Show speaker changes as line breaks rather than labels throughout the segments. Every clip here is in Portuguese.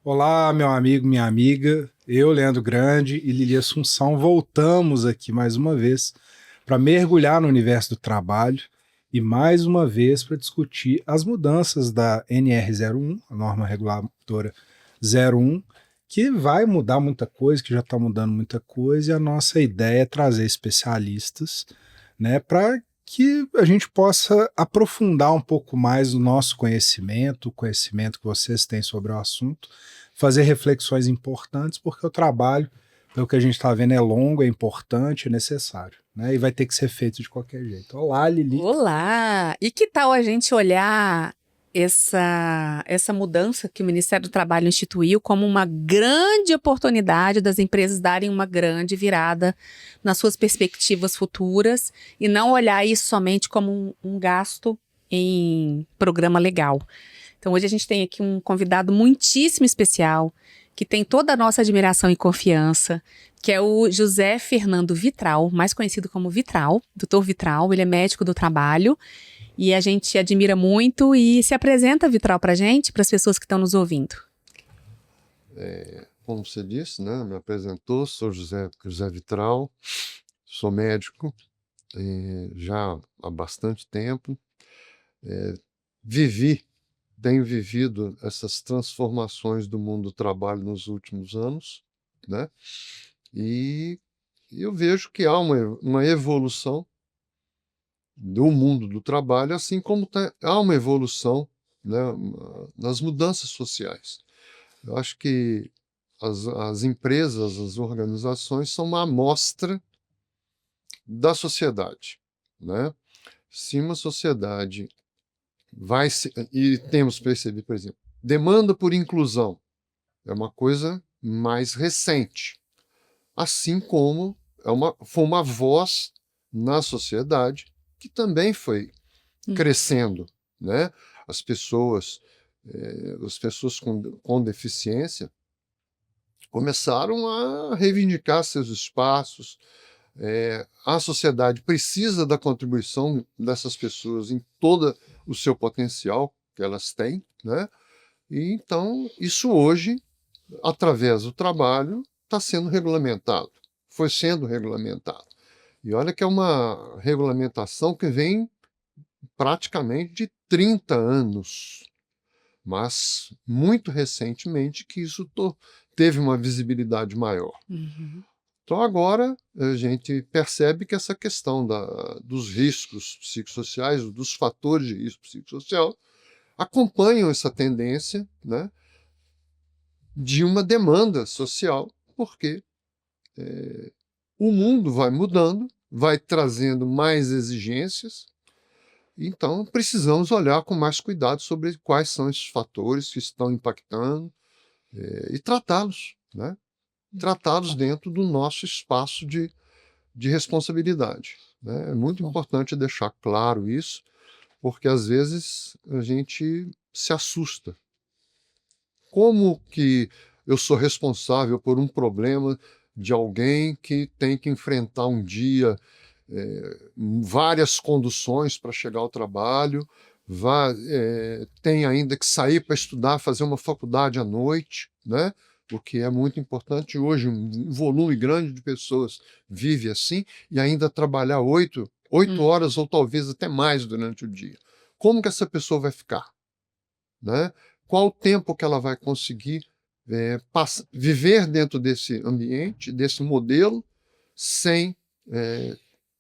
Olá, meu amigo, minha amiga. Eu, Leandro Grande e Lili Assunção voltamos aqui mais uma vez para mergulhar no universo do trabalho e mais uma vez para discutir as mudanças da NR01, a norma reguladora 01, que vai mudar muita coisa, que já está mudando muita coisa, e a nossa ideia é trazer especialistas, né, para que a gente possa aprofundar um pouco mais o nosso conhecimento, o conhecimento que vocês têm sobre o assunto, fazer reflexões importantes, porque o trabalho, pelo que a gente está vendo, é longo, é importante, é necessário, né? E vai ter que ser feito de qualquer jeito. Olá, Lili.
Olá! E que tal a gente olhar essa mudança que o Ministério do Trabalho instituiu como uma grande oportunidade das empresas darem uma grande virada nas suas perspectivas futuras e não olhar isso somente como um gasto em programa legal. Então, hoje a gente tem aqui um convidado muitíssimo especial, que tem toda a nossa admiração e confiança, que é o José Fernando Vitral, mais conhecido como Vitral, Dr. Vitral. Ele é médico do trabalho e a gente admira muito. E se apresenta, Vitral, para a gente, para as pessoas que estão nos ouvindo.
Como você disse, né, me apresentou, sou José Vitral, sou médico já há bastante tempo, tenho vivido essas transformações do mundo do trabalho nos últimos anos, né, e eu vejo que há uma evolução do mundo do trabalho, assim como há uma evolução, né, nas mudanças sociais. Eu acho que as empresas, as organizações são uma amostra da sociedade, né? Se uma sociedade e temos percebido, por exemplo, demanda por inclusão é uma coisa mais recente, assim como foi uma voz na sociedade que também foi crescendo, né? As pessoas, com deficiência começaram a reivindicar seus espaços. A sociedade precisa da contribuição dessas pessoas em todo o seu potencial que elas têm, né? E então isso hoje, através do trabalho, está sendo regulamentado, foi sendo regulamentado. E olha que é uma regulamentação que vem praticamente de 30 anos, mas muito recentemente que isso teve uma visibilidade maior.
Uhum.
Então agora a gente percebe que essa questão dos riscos psicossociais, dos fatores de risco psicossocial, acompanham essa tendência, né, de uma demanda social, porque o mundo vai mudando, vai trazendo mais exigências. Então, precisamos olhar com mais cuidado sobre quais são esses fatores que estão impactando e tratá-los, né? Tratá-los dentro do nosso espaço de responsabilidade, né? É muito importante deixar claro isso, porque às vezes a gente se assusta. Como que eu sou responsável por um problema de alguém que tem que enfrentar um dia várias conduções para chegar ao trabalho, tem ainda que sair para estudar, fazer uma faculdade à noite, né? O que é muito importante. Hoje, um volume grande de pessoas vive assim e ainda trabalhar 8 horas ou talvez até mais durante o dia. Como que essa pessoa vai ficar? Né? Qual o tempo que ela vai conseguir viver dentro desse ambiente, desse modelo, sem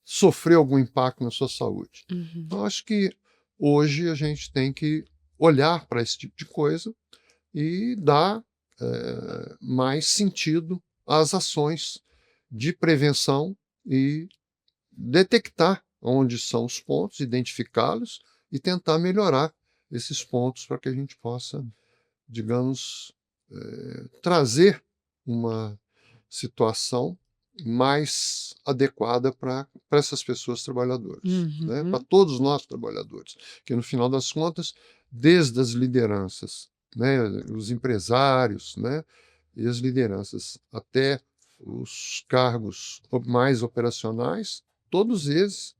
sofrer algum impacto na sua saúde?
Uhum.
Então, acho que hoje a gente tem que olhar para esse tipo de coisa e dar mais sentido às ações de prevenção e detectar onde são os pontos, identificá-los e tentar melhorar esses pontos para que a gente possa, digamos, trazer uma situação mais adequada para essas pessoas trabalhadoras, né? Para todos nós trabalhadores, que no final das contas, desde as lideranças, né, os empresários, né, e as lideranças até os cargos mais operacionais, todos eles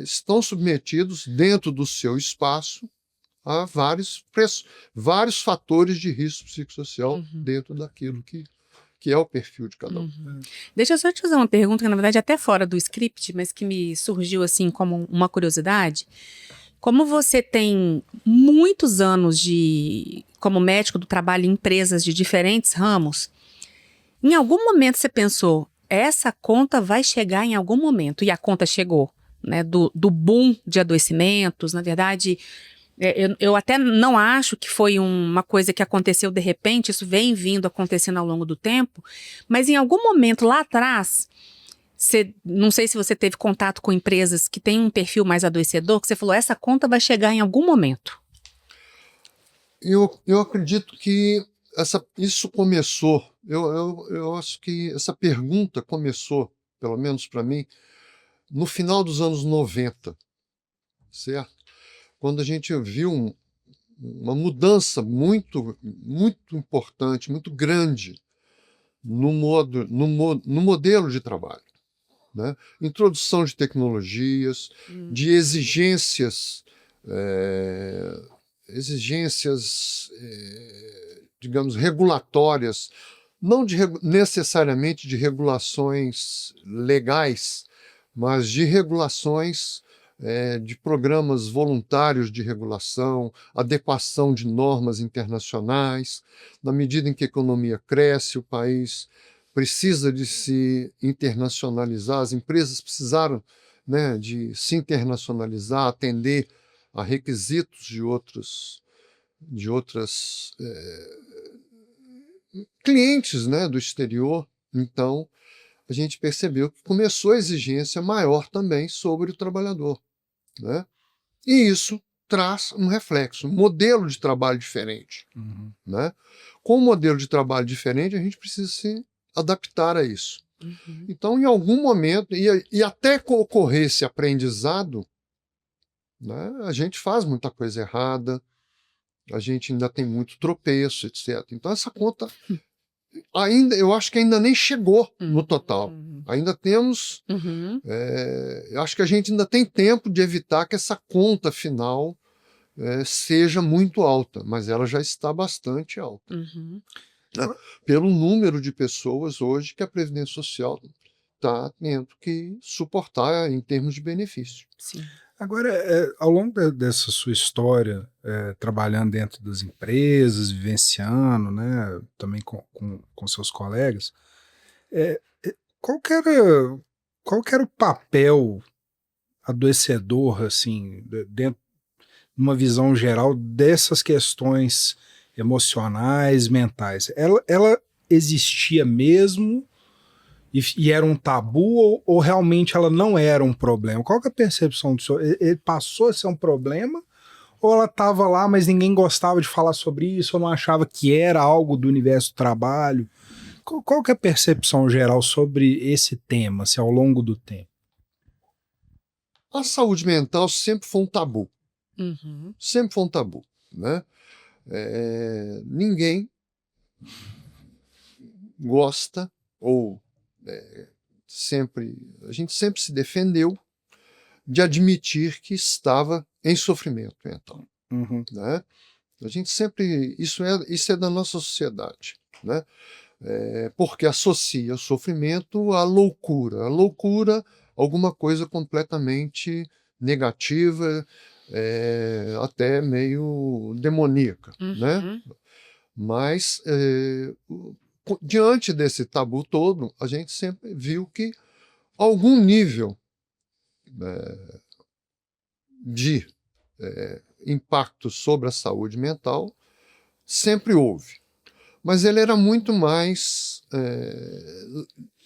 estão submetidos dentro do seu espaço a vários fatores de risco psicossocial dentro daquilo que é o perfil de cada um.
Deixa eu só te fazer uma pergunta, que na verdade é até fora do script, mas que me surgiu assim como uma curiosidade. Como você tem muitos anos como médico do trabalho em empresas de diferentes ramos, em algum momento você pensou, essa conta vai chegar em algum momento, e a conta chegou, né? Do boom de adoecimentos, na verdade, eu até não acho que foi uma coisa que aconteceu de repente, isso vem vindo acontecendo ao longo do tempo, mas em algum momento lá atrás, não sei se você teve contato com empresas que têm um perfil mais adoecedor, que você falou, essa conta vai chegar em algum momento.
Eu acredito que isso começou, eu acho que essa pergunta começou, pelo menos para mim, no final dos anos 90, certo? Quando a gente viu uma mudança muito, muito importante, muito grande no modelo de trabalho, né? Introdução de tecnologias, de exigências, digamos, regulatórias, não necessariamente de regulações legais, mas de regulações, de programas voluntários de regulação, adequação de normas internacionais. Na medida em que a economia cresce, o país precisa de se internacionalizar, as empresas precisaram, né, de se internacionalizar, atender a requisitos de outras clientes, né, do exterior. Então, a gente percebeu que começou a exigência maior também sobre o trabalhador, né? E isso traz um reflexo, um modelo de trabalho diferente, né? Com um modelo de trabalho diferente, a gente precisa se adaptar a isso. Então, em algum momento, e até que ocorrer esse aprendizado, né, a gente faz muita coisa errada, a gente ainda tem muito tropeço, etc. Então, essa conta eu acho que ainda nem chegou no total. Ainda temos, eu acho que a gente ainda tem tempo de evitar que essa conta final seja muito alta, mas ela já está bastante alta. Né? Pelo número de pessoas hoje que a Previdência Social está tendo que suportar em termos de benefício.
Sim.
Agora, ao longo dessa sua história, trabalhando dentro das empresas, vivenciando, né, também com seus colegas, qual que era o papel adoecedor, assim, dentro de uma visão geral dessas questões emocionais, mentais? Ela existia mesmo? E era um tabu ou realmente ela não era um problema? Qual que é a percepção do senhor? Ele passou a ser um problema ou ela estava lá, mas ninguém gostava de falar sobre isso ou não achava que era algo do universo do trabalho? Qual que é a percepção geral sobre esse tema, assim, ao longo do tempo?
A saúde mental sempre foi um tabu. Sempre foi um tabu, né? Ninguém gosta ou a gente sempre se defendeu de admitir que estava em sofrimento mental, né? A gente sempre, isso é da nossa sociedade, né? Porque associa o sofrimento à loucura, alguma coisa completamente negativa, até meio demoníaca, né? Mas diante desse tabu todo, a gente sempre viu que algum nível de impacto sobre a saúde mental sempre houve. Mas ele era muito mais,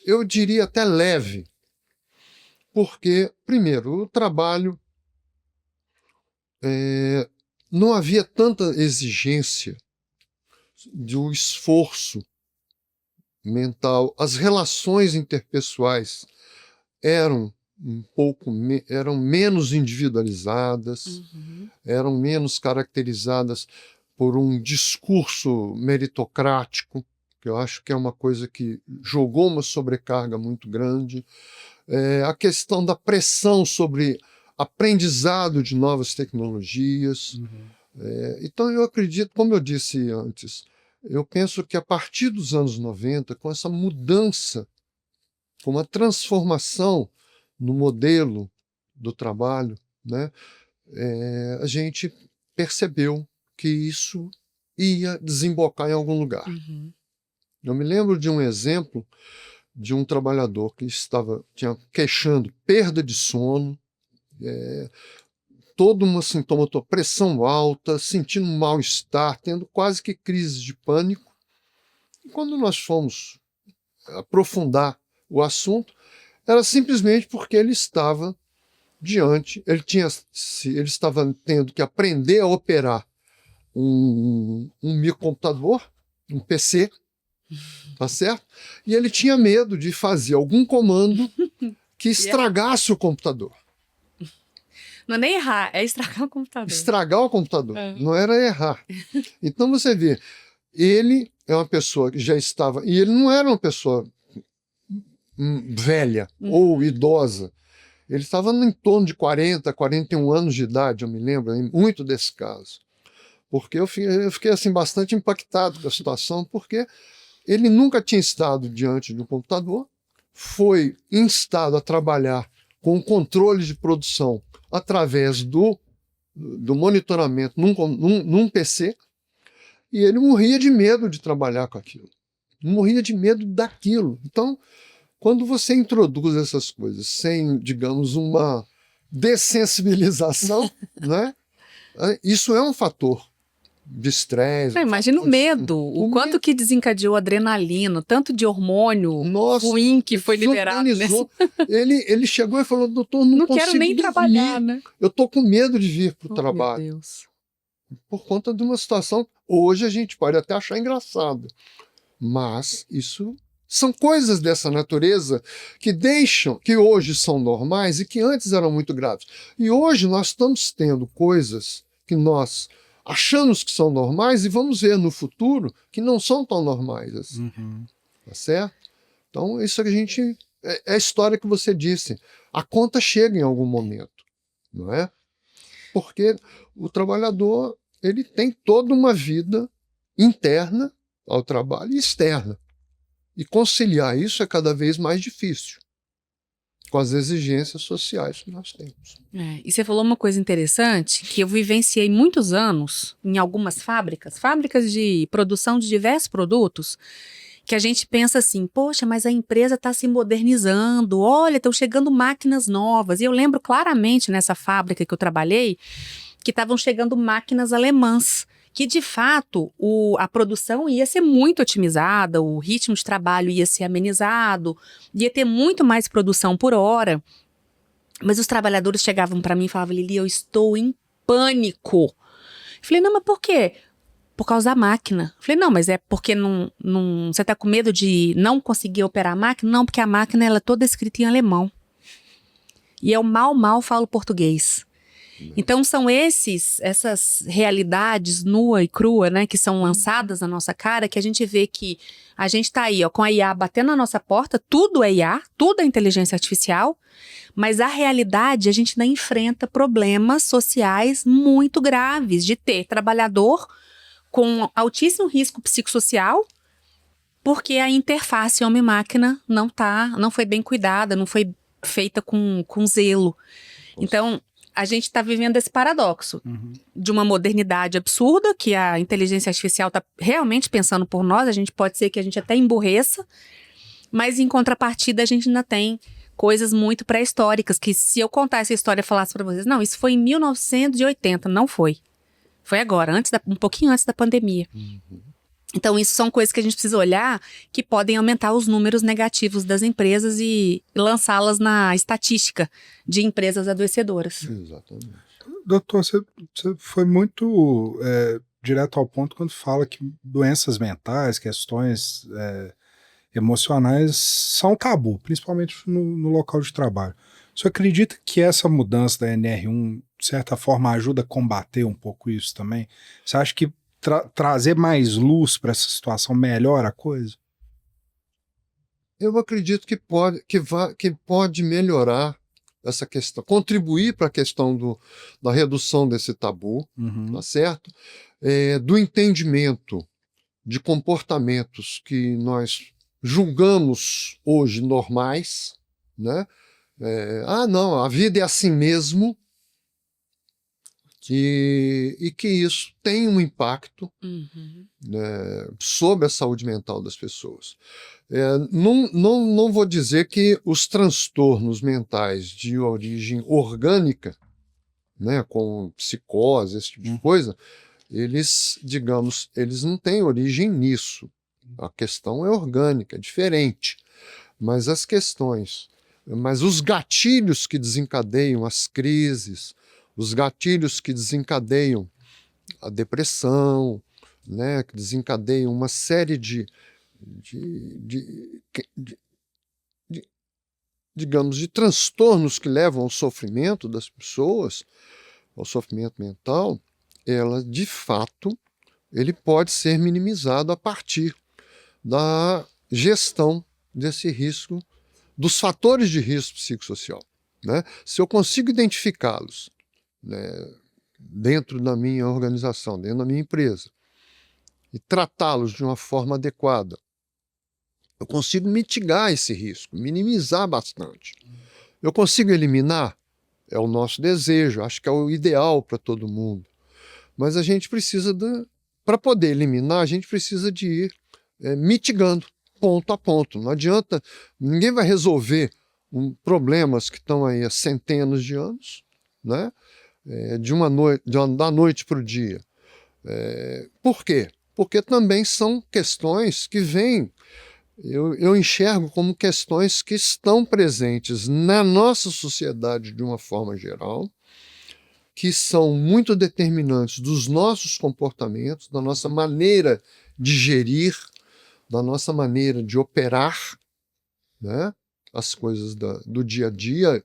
eu diria até leve, porque, primeiro, o trabalho não havia tanta exigência do esforço mental, as relações interpessoais eram eram menos individualizadas, eram menos caracterizadas por um discurso meritocrático, que eu acho que é uma coisa que jogou uma sobrecarga muito grande. A questão da pressão sobre aprendizado de novas tecnologias, Então eu acredito, como eu disse antes, eu penso que a partir dos anos 90, com essa mudança, com uma transformação no modelo do trabalho, né, a gente percebeu que isso ia desembocar em algum lugar.
Uhum.
Eu me lembro de um exemplo de um trabalhador que tinha queixando perda de sono, toda uma sintomatologia, pressão alta, sentindo um mal-estar, tendo quase que crises de pânico. E quando nós fomos aprofundar o assunto, era simplesmente porque ele estava ele estava tendo que aprender a operar um microcomputador, um PC, tá certo? E ele tinha medo de fazer algum comando que estragasse o computador.
Não é nem errar, é estragar o computador.
Estragar o computador, não era errar. Então você vê, ele é uma pessoa que já estava, e ele não era uma pessoa velha ou idosa, ele estava em torno de 40, 41 anos de idade, eu me lembro muito desse caso. Porque eu fiquei assim, bastante impactado com a situação, porque ele nunca tinha estado diante de um computador, foi instado a trabalhar com o controle de produção através do monitoramento num PC, e ele morria de medo de trabalhar com aquilo. Morria de medo daquilo. Então, quando você introduz essas coisas sem, digamos, uma dessensibilização, né, isso é um fator de estresse.
Imagina o medo, o quanto que desencadeou adrenalina, tanto de hormônio ruim que foi liberado.
Ele chegou e falou, doutor, não consigo
quero nem
dormir.
trabalhar, né?
Eu estou com medo de vir para o trabalho.
Meu Deus.
Por conta de uma situação, hoje a gente pode até achar engraçado, mas isso são coisas dessa natureza que hoje são normais e que antes eram muito graves. E hoje nós estamos tendo coisas que nós achamos que são normais e vamos ver no futuro que não são tão normais assim. Tá certo? Então, isso que a gente... É a história que você disse. A conta chega em algum momento, não é? Porque o trabalhador, ele tem toda uma vida interna ao trabalho e externa. E conciliar isso é cada vez mais difícil com as exigências sociais que nós temos.
E você falou uma coisa interessante, que eu vivenciei muitos anos em algumas fábricas de produção de diversos produtos, que a gente pensa assim, poxa, mas a empresa está se modernizando, olha, estão chegando máquinas novas. E eu lembro claramente nessa fábrica que eu trabalhei, que estavam chegando máquinas alemãs, que de fato a produção ia ser muito otimizada, o ritmo de trabalho ia ser amenizado, ia ter muito mais produção por hora. Mas os trabalhadores chegavam para mim e falavam, Lili, eu estou em pânico. Eu falei, não, mas por quê? Por causa da máquina. Eu falei, não, mas é porque você está com medo de não conseguir operar a máquina? Não, porque a máquina ela é toda escrita em alemão. E eu mal falo português. Então são essas realidades nua e crua, né, que são lançadas na nossa cara, que a gente vê que a gente está aí, ó, com a IA batendo na nossa porta, tudo é IA, tudo é inteligência artificial, mas a realidade a gente ainda enfrenta problemas sociais muito graves de ter trabalhador com altíssimo risco psicossocial, porque a interface homem-máquina não foi bem cuidada, não foi feita com zelo. Então a gente está vivendo esse paradoxo de uma modernidade absurda, que a inteligência artificial está realmente pensando por nós, a gente pode ser que a gente até emburreça, mas em contrapartida a gente ainda tem coisas muito pré-históricas, que se eu contar essa história e falasse para vocês, não, isso foi em 1980, não foi. Foi agora, um pouquinho antes da pandemia. Então, isso são coisas que a gente precisa olhar que podem aumentar os números negativos das empresas e lançá-las na estatística de empresas adoecedoras.
Exatamente.
Doutor, você foi muito direto ao ponto quando fala que doenças mentais, questões emocionais são tabu, principalmente no local de trabalho. Você acredita que essa mudança da NR1, de certa forma, ajuda a combater um pouco isso também? Você acha que trazer mais luz para essa situação melhora a coisa?
Eu acredito que pode melhorar essa questão, contribuir para a questão da redução desse tabu, tá certo? Do entendimento de comportamentos que nós julgamos hoje normais, né? Não, a vida é assim mesmo, e que isso tem um impacto sobre a saúde mental das pessoas. Não vou dizer que os transtornos mentais de origem orgânica, né, com psicose, esse tipo de coisa, eles, digamos, eles não têm origem nisso. A questão é orgânica, é diferente. Mas os gatilhos que desencadeiam as crises, os gatilhos que desencadeiam a depressão, né, que desencadeiam uma série digamos, de transtornos que levam ao sofrimento das pessoas, ao sofrimento mental, de fato, ele pode ser minimizado a partir da gestão desse risco, dos fatores de risco psicossocial, né? Se eu consigo identificá-los, né, dentro da minha organização, dentro da minha empresa, e tratá-los de uma forma adequada, eu consigo mitigar esse risco, minimizar bastante. Eu consigo eliminar? É o nosso desejo, acho que é o ideal para todo mundo. Mas a gente precisa, para poder eliminar, a gente precisa de ir mitigando, ponto a ponto. Não adianta, ninguém vai resolver problemas que estão aí há centenas de anos, né? Da noite para o dia. Por quê? Porque também são questões que vêm, eu enxergo como questões que estão presentes na nossa sociedade de uma forma geral, que são muito determinantes dos nossos comportamentos, da nossa maneira de gerir, da nossa maneira de operar, né, as coisas do dia a dia,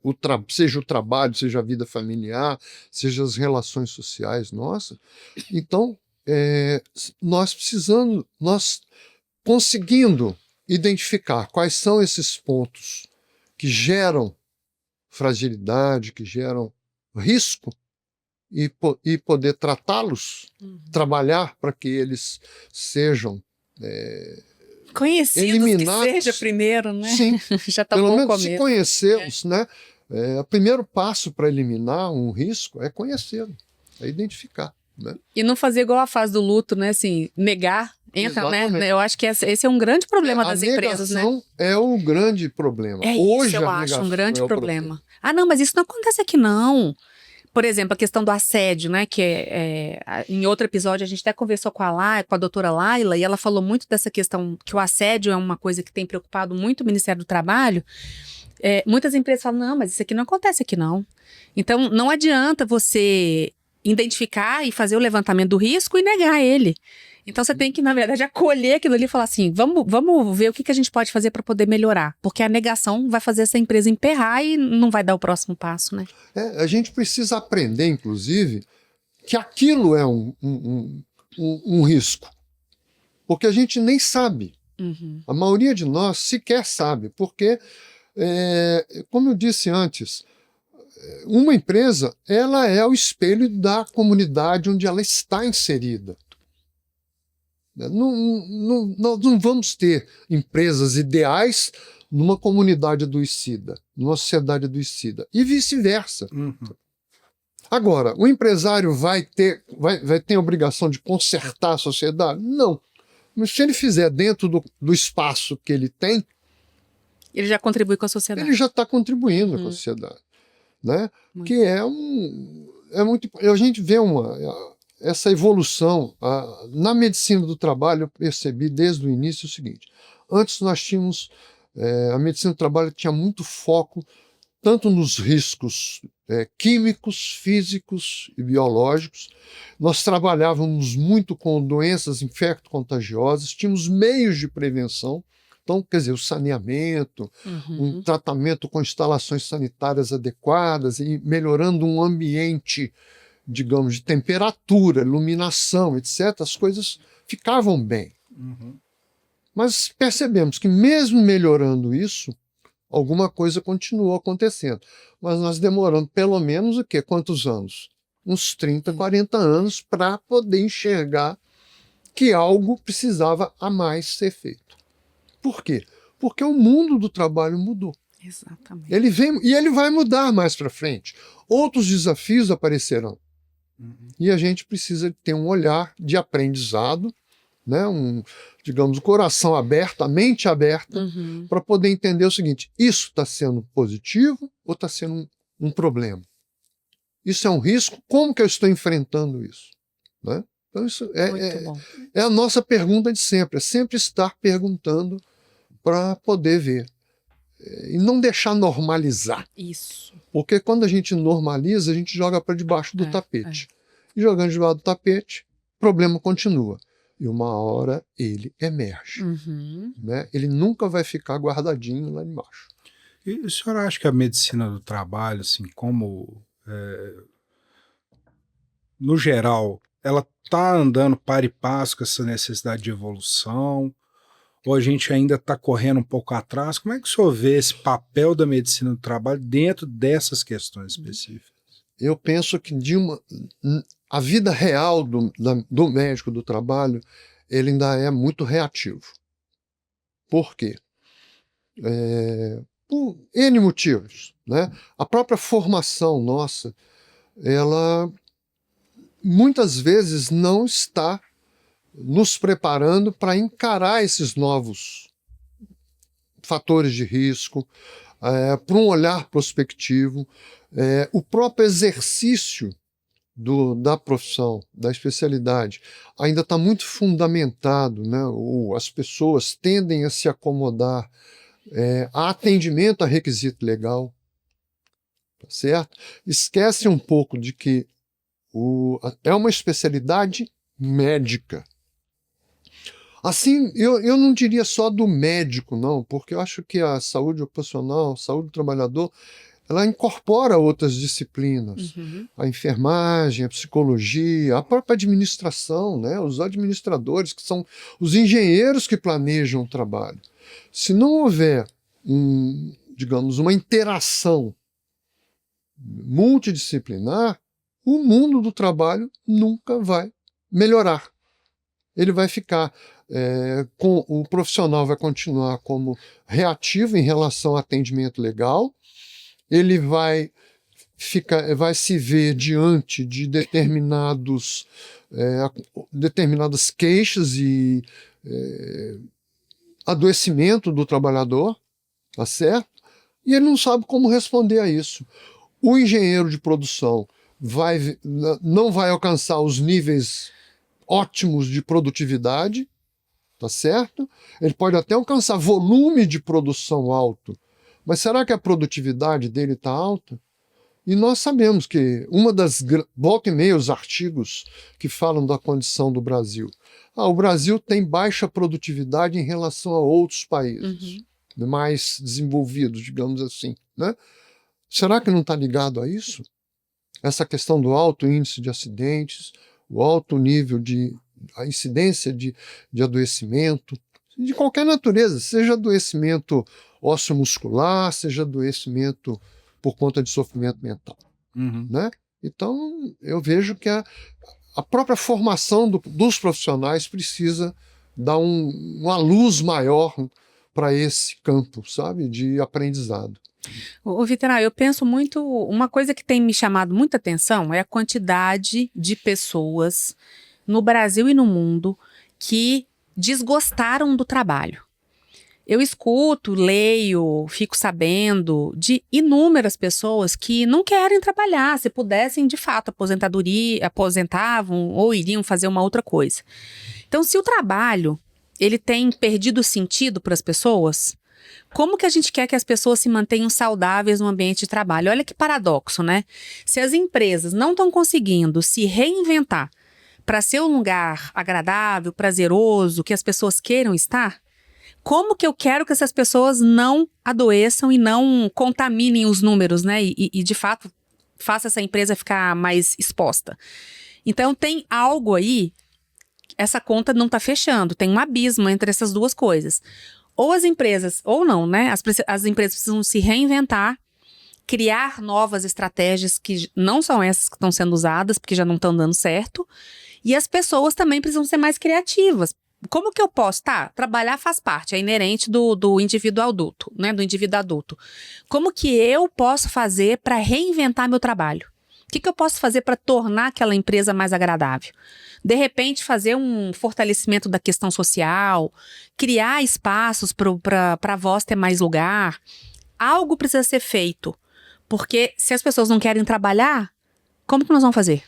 seja o trabalho, seja a vida familiar, seja as relações sociais nossas. Então, nós conseguindo identificar quais são esses pontos que geram fragilidade, que geram risco, e poder tratá-los, trabalhar para que eles sejam
conhecidos,
eliminados.
que seja primeiro, né?
Sim,
já tá
pelo
bom
menos se
começo.
conhecê-los, né? O primeiro passo para eliminar um risco é conhecê-lo, é identificar, né?
E não fazer igual a fase do luto, né? Assim, negar, entra, né?
Exatamente.
Eu acho que esse é um grande problema das empresas, né?
A negação é o grande problema.
Hoje
Hoje
eu
a
acho um
negação
grande
é o
problema. Ah, não, mas isso não acontece aqui, não. Por exemplo, a questão do assédio, né? Que em outro episódio a gente até conversou com a doutora Laila, e ela falou muito dessa questão que o assédio é uma coisa que tem preocupado muito o Ministério do Trabalho. Muitas empresas falam, não, mas isso aqui não acontece aqui, não. Então, não adianta você identificar e fazer o levantamento do risco e negar ele. Então, você tem que, na verdade, acolher aquilo ali e falar assim, vamos ver o que a gente pode fazer para poder melhorar. Porque a negação vai fazer essa empresa emperrar e não vai dar o próximo passo, né?
A gente precisa aprender, inclusive, que aquilo é um risco. Porque a gente nem sabe. A maioria de nós sequer sabe. Porque, como eu disse antes, uma empresa, ela é o espelho da comunidade onde ela está inserida. Nós não vamos ter empresas ideais numa comunidade adoecida, numa sociedade adoecida, e vice-versa. Agora, o empresário vai ter a obrigação de consertar a sociedade? Não. Mas se ele fizer dentro do espaço que ele tem,
ele já contribui com a sociedade.
Ele já está contribuindo com a sociedade. Né? Que é muito. A gente vê essa evolução. Na medicina do trabalho, eu percebi desde o início o seguinte: antes nós tínhamos. A medicina do trabalho tinha muito foco tanto nos riscos químicos, físicos e biológicos. Nós trabalhávamos muito com doenças infecto-contagiosas, tínhamos meios de prevenção. Então, quer dizer, o saneamento, um tratamento com instalações sanitárias adequadas e melhorando um ambiente, digamos, de temperatura, iluminação, etc., as coisas ficavam bem. Mas percebemos que mesmo melhorando isso, alguma coisa continuou acontecendo. Mas nós demoramos pelo menos o quê? Quantos anos? Uns 30, 40 anos para poder enxergar que algo precisava a mais ser feito. Por quê? Porque o mundo do trabalho mudou.
Exatamente.
Ele vem e ele vai mudar mais para frente. Outros desafios aparecerão. E a gente precisa ter um olhar de aprendizado, né? Digamos, o coração aberto, a mente aberta, para poder entender o seguinte: isso está sendo positivo ou está sendo um problema? Isso é um risco? Como que eu estou enfrentando isso? Né? Então, isso é a nossa pergunta de sempre, é sempre estar perguntando para poder ver. E não deixar normalizar.
Isso.
Porque quando a gente normaliza, a gente joga para debaixo do tapete. E jogando debaixo do tapete, o problema continua. E uma hora ele emerge. Né? Ele nunca vai ficar guardadinho lá embaixo.
E o senhor acha que a medicina do trabalho, assim, como no geral, ela está andando par e passo com essa necessidade de evolução? Ou a gente ainda está correndo um pouco atrás? Como é que o senhor vê esse papel da medicina do trabalho dentro dessas questões específicas?
Eu penso que a vida real do médico do trabalho, ele ainda é muito reativo. Por quê? Por N motivos. Né? A própria formação nossa, ela muitas vezes não está nos preparando para encarar esses novos fatores de risco, para um olhar prospectivo. O próprio exercício da profissão, da especialidade, ainda está muito fundamentado, né? As pessoas tendem a se acomodar a atendimento a requisito legal, tá certo? Esquece um pouco de que é uma especialidade médica. Assim, eu não diria só do médico, não, porque eu acho que a saúde ocupacional, a saúde do trabalhador, ela incorpora outras disciplinas. A enfermagem, a psicologia, a própria administração, né? Os administradores, que são os engenheiros que planejam o trabalho. Se não houver, digamos, uma interação multidisciplinar, o mundo do trabalho nunca vai melhorar. Ele vai ficar, o profissional vai continuar como reativo em relação ao atendimento legal, ele vai se ver diante de determinadas queixas e adoecimento do trabalhador, tá certo? E ele não sabe como responder a isso. O engenheiro de produção não vai alcançar os níveis ótimos de produtividade, tá certo? Ele pode até alcançar volume de produção alto, mas será que a produtividade dele está alta? E nós sabemos que volta e meia os artigos que falam da condição do Brasil. O Brasil tem baixa produtividade em relação a outros países mais desenvolvidos, digamos assim, né? Será que não está ligado a isso? Essa questão do alto índice de acidentes, o alto nível a incidência de adoecimento, de qualquer natureza, seja adoecimento ósseo-muscular, seja adoecimento por conta de sofrimento mental. Né? Então, eu vejo que a própria formação dos profissionais precisa dar uma luz maior para esse campo, sabe, de aprendizado.
Ô, Vitor, eu penso muito, uma coisa que tem me chamado muita atenção é a quantidade de pessoas no Brasil e no mundo que desgostaram do trabalho. Eu escuto, leio, fico sabendo de inúmeras pessoas que não querem trabalhar, se pudessem, de fato, aposentavam ou iriam fazer uma outra coisa. Então, se o trabalho ele tem perdido sentido para as pessoas, como que a gente quer que as pessoas se mantenham saudáveis no ambiente de trabalho? Olha que paradoxo, né? Se as empresas não estão conseguindo se reinventar para ser um lugar agradável, prazeroso, que as pessoas queiram estar, como que eu quero que essas pessoas não adoeçam e não contaminem os números, né? E de fato, faça essa empresa ficar mais exposta. Então, tem algo aí, essa conta não está fechando, tem um abismo entre essas duas coisas. ou as empresas, ou não, né? As empresas precisam se reinventar, criar novas estratégias que não são essas que estão sendo usadas, porque já não estão dando certo. E as pessoas também precisam ser mais criativas. Como que eu posso? Tá, trabalhar faz parte, é inerente do indivíduo adulto, né? Do indivíduo adulto. Como que eu posso fazer para reinventar meu trabalho? O que eu posso fazer para tornar aquela empresa mais agradável? De repente, fazer um fortalecimento da questão social, criar espaços para a voz ter mais lugar. Algo precisa ser feito. Porque se as pessoas não querem trabalhar, como que nós vamos fazer?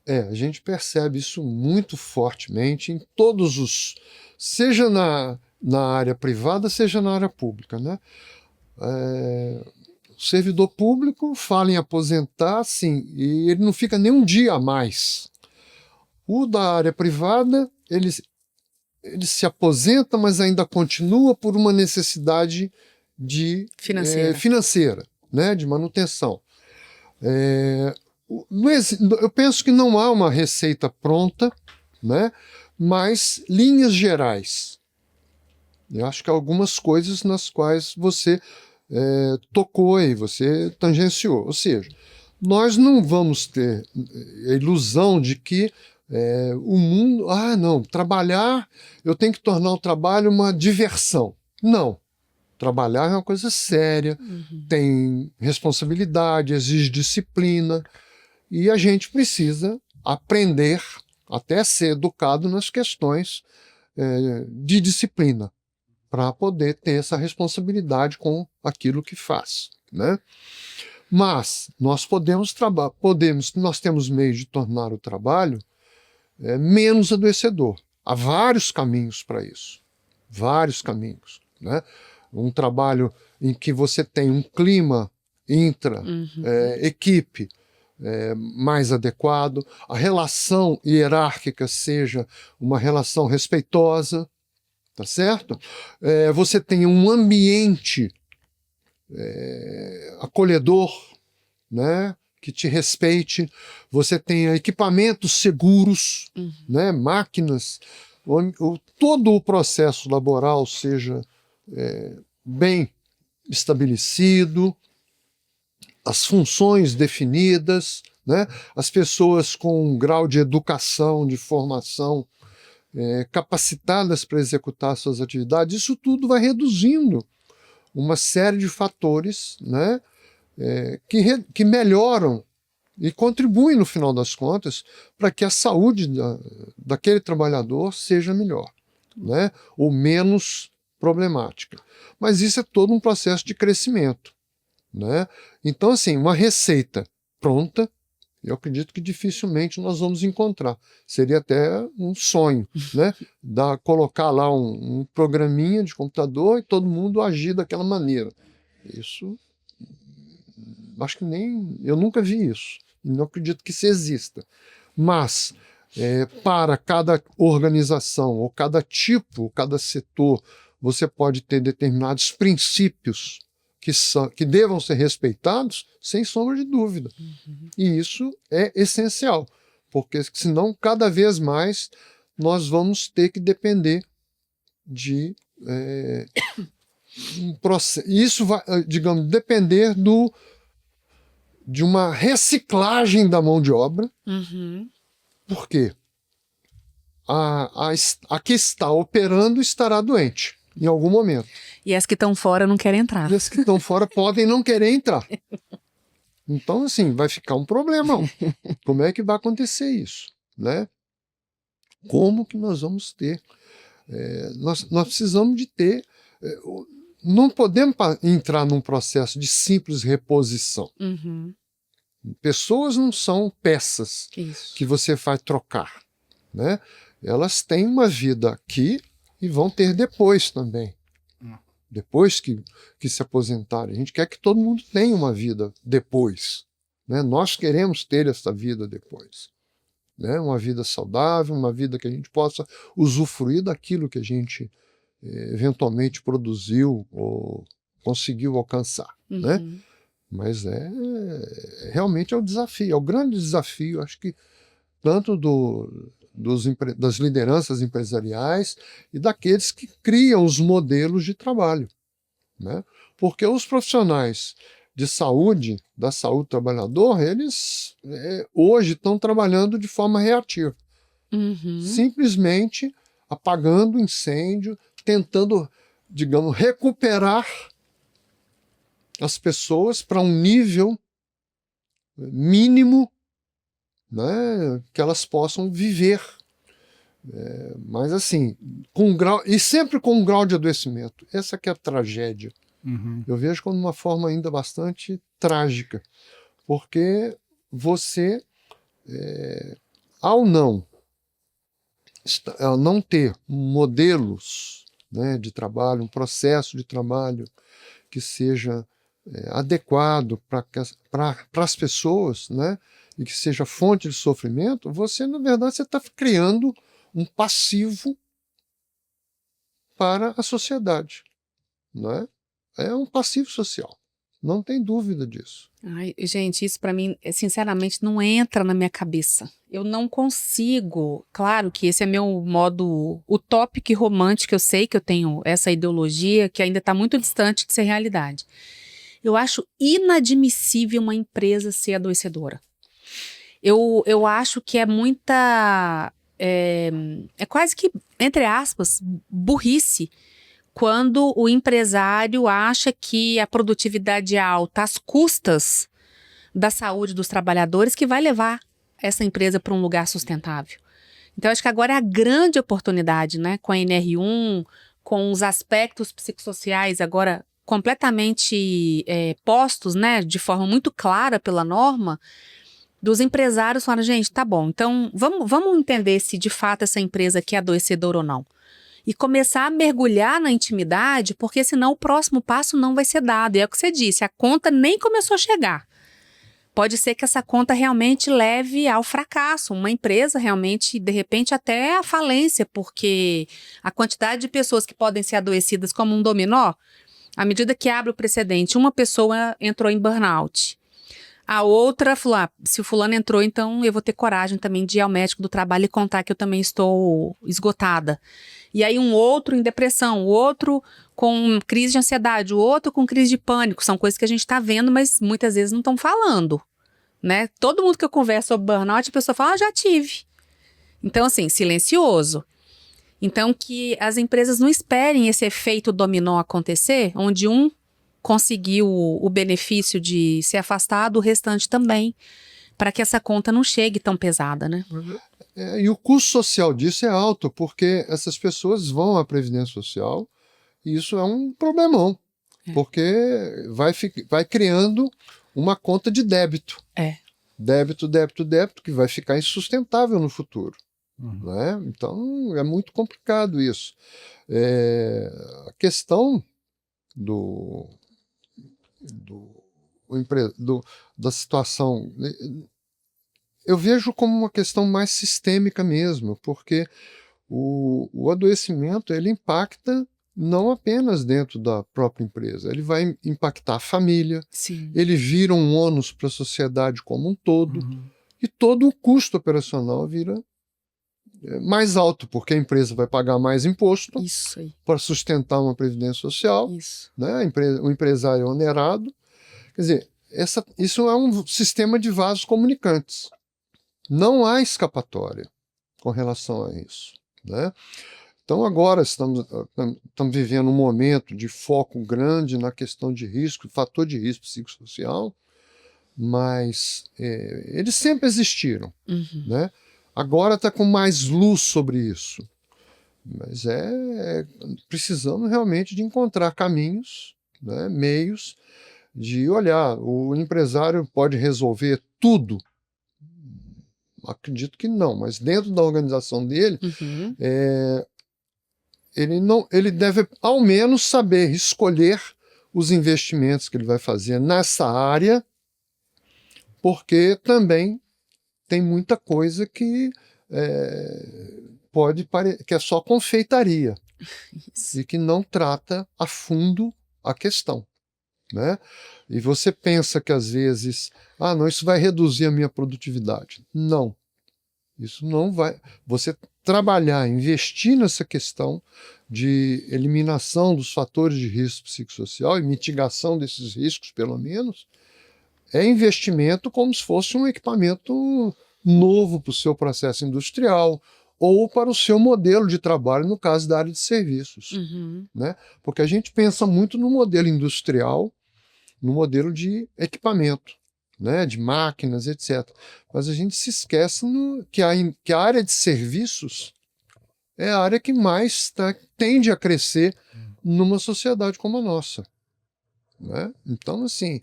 A gente percebe isso muito fortemente em todos os... Seja na área privada, seja na área pública, né? O servidor público fala em aposentar, sim, e ele não fica nem um dia a mais. O da área privada, ele se aposenta, mas ainda continua por uma necessidade financeira, né, de manutenção. Eu penso que não há uma receita pronta, né, mas linhas gerais. Eu acho que há algumas coisas nas quais você tocou e você tangenciou. Ou seja, nós não vamos ter a ilusão de que o mundo... não, trabalhar, eu tenho que tornar o trabalho uma diversão. Não. Trabalhar é uma coisa séria, tem responsabilidade, exige disciplina, e a gente precisa aprender, até ser educado nas questões de disciplina, para poder ter essa responsabilidade com aquilo que faz, né? Mas nós nós temos meios de tornar o trabalho menos adoecedor. Há vários caminhos para isso, vários caminhos, né? Um trabalho em que você tem um clima equipe mais adequado, a relação hierárquica seja uma relação respeitosa, tá certo? Você tem um ambiente acolhedor, né, que te respeite, você tem equipamentos seguros, né, máquinas, onde todo o processo laboral seja bem estabelecido, as funções definidas, né, as pessoas com um grau de educação, de formação capacitadas para executar suas atividades. Isso tudo vai reduzindo uma série de fatores, né, que melhoram e contribuem, no final das contas, para que a saúde daquele trabalhador seja melhor, né, ou menos problemática. Mas isso é todo um processo de crescimento, né? Então, assim, uma receita pronta, eu acredito que dificilmente nós vamos encontrar. Seria até um sonho, né? Colocar lá um programinha de computador e todo mundo agir daquela maneira. Isso, acho que eu nunca vi isso. E não acredito que isso exista. Mas, para cada organização, ou cada tipo, cada setor, você pode ter determinados princípios que devam ser respeitados, sem sombra de dúvida. E isso é essencial, porque senão, cada vez mais, nós vamos ter que depender de um processo. Isso vai, digamos, depender de uma reciclagem da mão de obra. Por quê? A que está operando estará doente em algum momento.
E as que estão fora não querem entrar.
E as que estão fora podem não querer entrar. Então, assim, vai ficar um problemão. Como é que vai acontecer isso, né? Como que nós vamos ter? Nós precisamos de ter... não podemos entrar num processo de simples reposição. Pessoas não são peças que você vai trocar, né? Elas têm uma vida aqui e vão ter depois também. Depois que se aposentarem. A gente quer que todo mundo tenha uma vida depois, né? Nós queremos ter essa vida depois, né? Uma vida saudável, uma vida que a gente possa usufruir daquilo que a gente eventualmente produziu ou conseguiu alcançar, né? Mas realmente é o desafio, é o grande desafio, acho que tanto das lideranças empresariais e daqueles que criam os modelos de trabalho, né? Porque os profissionais de saúde, da saúde do trabalhador, eles hoje estão trabalhando de forma reativa, simplesmente apagando incêndio, tentando, digamos, recuperar as pessoas para um nível mínimo, né, que elas possam viver. Mas assim, e sempre com um grau de adoecimento. Essa que é a tragédia. Eu vejo como uma forma ainda bastante trágica, porque você, ao não ter modelos, né, de trabalho, um processo de trabalho que seja adequado para as pessoas, né, e que seja fonte de sofrimento, você, na verdade, você está criando um passivo para a sociedade, não é? É um passivo social, não tem dúvida disso.
Ai, gente, isso para mim, sinceramente, não entra na minha cabeça. Eu não consigo. Claro que esse é meu modo utópico e romântico. Eu sei que eu tenho essa ideologia que ainda está muito distante de ser realidade. Eu acho inadmissível uma empresa ser adoecedora. Eu acho que é muita. É quase que, entre aspas, burrice. Quando o empresário acha que a produtividade alta às custas da saúde dos trabalhadores que vai levar essa empresa para um lugar sustentável. Então, acho que agora é a grande oportunidade, né, com a NR1, com os aspectos psicossociais agora completamente postos, né, de forma muito clara pela norma, dos empresários falando, gente, tá bom, então vamos entender se de fato essa empresa aqui é adoecedora ou não. E começar a mergulhar na intimidade, porque senão o próximo passo não vai ser dado. E é o que você disse, a conta nem começou a chegar. Pode ser que essa conta realmente leve ao fracasso, uma empresa realmente, de repente, até à falência, porque a quantidade de pessoas que podem ser adoecidas como um dominó, à medida que abre o precedente, uma pessoa entrou em burnout. A outra falou, se o fulano entrou, então eu vou ter coragem também de ir ao médico do trabalho e contar que eu também estou esgotada. E aí um outro em depressão, o outro com crise de ansiedade, o outro com crise de pânico. São coisas que a gente está vendo, mas muitas vezes não estão falando, né? Todo mundo que eu converso sobre burnout, a pessoa fala, já tive. Então, assim, silencioso. Então, que as empresas não esperem esse efeito dominó acontecer, onde um conseguiu o benefício de ser afastado, o restante também, para que essa conta não chegue tão pesada, né?
E o custo social disso é alto, porque essas pessoas vão à Previdência Social e isso é um problemão, porque vai criando uma conta de débito. Débito, que vai ficar insustentável no futuro. Né? Então, é muito complicado isso. A questão da situação, eu vejo como uma questão mais sistêmica mesmo, porque o adoecimento ele impacta não apenas dentro da própria empresa, ele vai impactar a família, ele vira um ônus para a sociedade como um todo, e todo o custo operacional vira mais alto, porque a empresa vai pagar mais imposto para sustentar uma previdência social, né? O empresário é onerado. Quer dizer, isso é um sistema de vasos comunicantes. Não há escapatória com relação a isso, né? Então agora estamos vivendo um momento de foco grande na questão de risco, fator de risco psicossocial, mas eles sempre existiram, né? Agora está com mais luz sobre isso, mas precisamos realmente de encontrar caminhos, né, meios de olhar. O empresário pode resolver tudo? Acredito que não, mas dentro da organização dele, ele deve ao menos saber escolher os investimentos que ele vai fazer nessa área, porque também tem muita coisa que que é só confeitaria e que não trata a fundo a questão, né? E você pensa que às vezes, não, isso vai reduzir a minha produtividade. Não. Isso não vai. Você trabalhar, investir nessa questão de eliminação dos fatores de risco psicossocial e mitigação desses riscos, pelo menos, é investimento como se fosse um equipamento novo para o seu processo industrial ou para o seu modelo de trabalho, no caso da área de serviços. Né? Porque a gente pensa muito no modelo industrial, no modelo de equipamento, né? De máquinas, etc. Mas a gente se esquece que a área de serviços é a área que mais tende a crescer numa sociedade como a nossa. Né? Então, assim,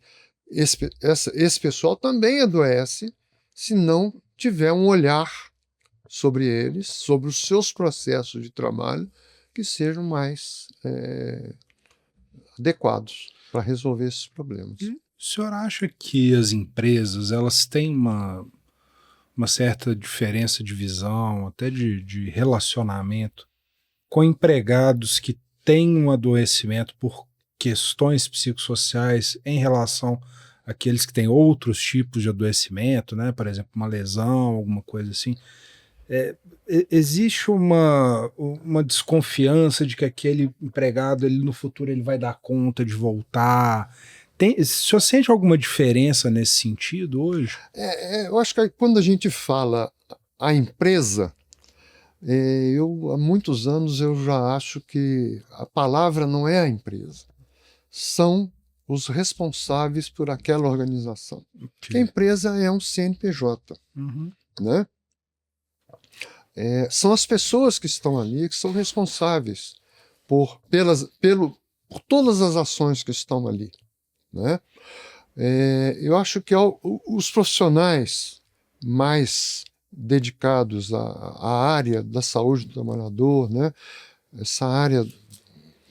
esse pessoal também adoece se não tiver um olhar sobre eles, sobre os seus processos de trabalho, que sejam mais adequados para resolver esses problemas.
O senhor acha que as empresas elas têm uma certa diferença de visão, até de relacionamento, com empregados que têm um adoecimento por questões psicossociais em relação àqueles que têm outros tipos de adoecimento, né? Por exemplo, uma lesão, alguma coisa assim? Existe uma desconfiança de que aquele empregado, ele, no futuro, ele vai dar conta de voltar? O senhor sente alguma diferença nesse sentido hoje?
Eu acho que quando a gente fala a empresa, há muitos anos eu já acho que a palavra não é a empresa, são os responsáveis por aquela organização. Porque a empresa é um CNPJ, né? São as pessoas que estão ali que são responsáveis por todas as ações que estão ali. Né? Eu acho que os profissionais mais dedicados à área da saúde do trabalhador, né? Essa área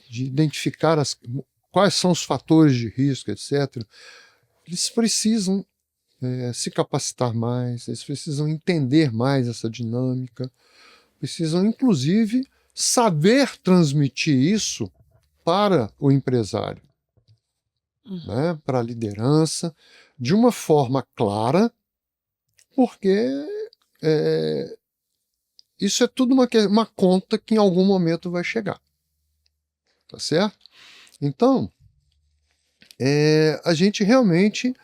de identificar quais são os fatores de risco, etc., eles precisam se capacitar mais, eles precisam entender mais essa dinâmica, precisam, inclusive, saber transmitir isso para o empresário, né, para a liderança, de uma forma clara, porque isso é tudo uma conta que em algum momento vai chegar. Tá certo? Então, a gente realmente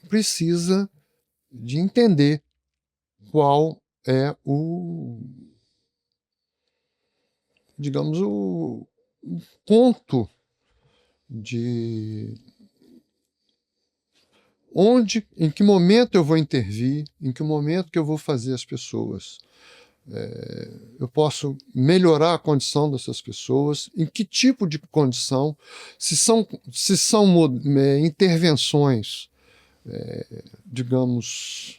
precisa de entender qual é digamos, o ponto de em que momento eu vou intervir, em que momento que eu vou fazer as pessoas. Eu posso melhorar a condição dessas pessoas, em que tipo de condição, se são intervenções, digamos,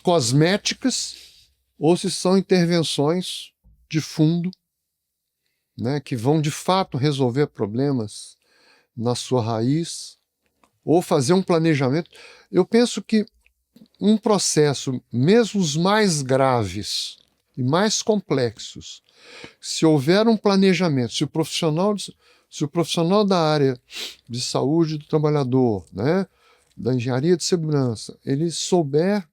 cosméticas, ou se são intervenções de fundo, né, que vão de fato resolver problemas na sua raiz, ou fazer um planejamento. Eu penso que um processo, mesmo os mais graves e mais complexos, se houver um planejamento, se o profissional da área de saúde do trabalhador, né, da engenharia de segurança, ele estiver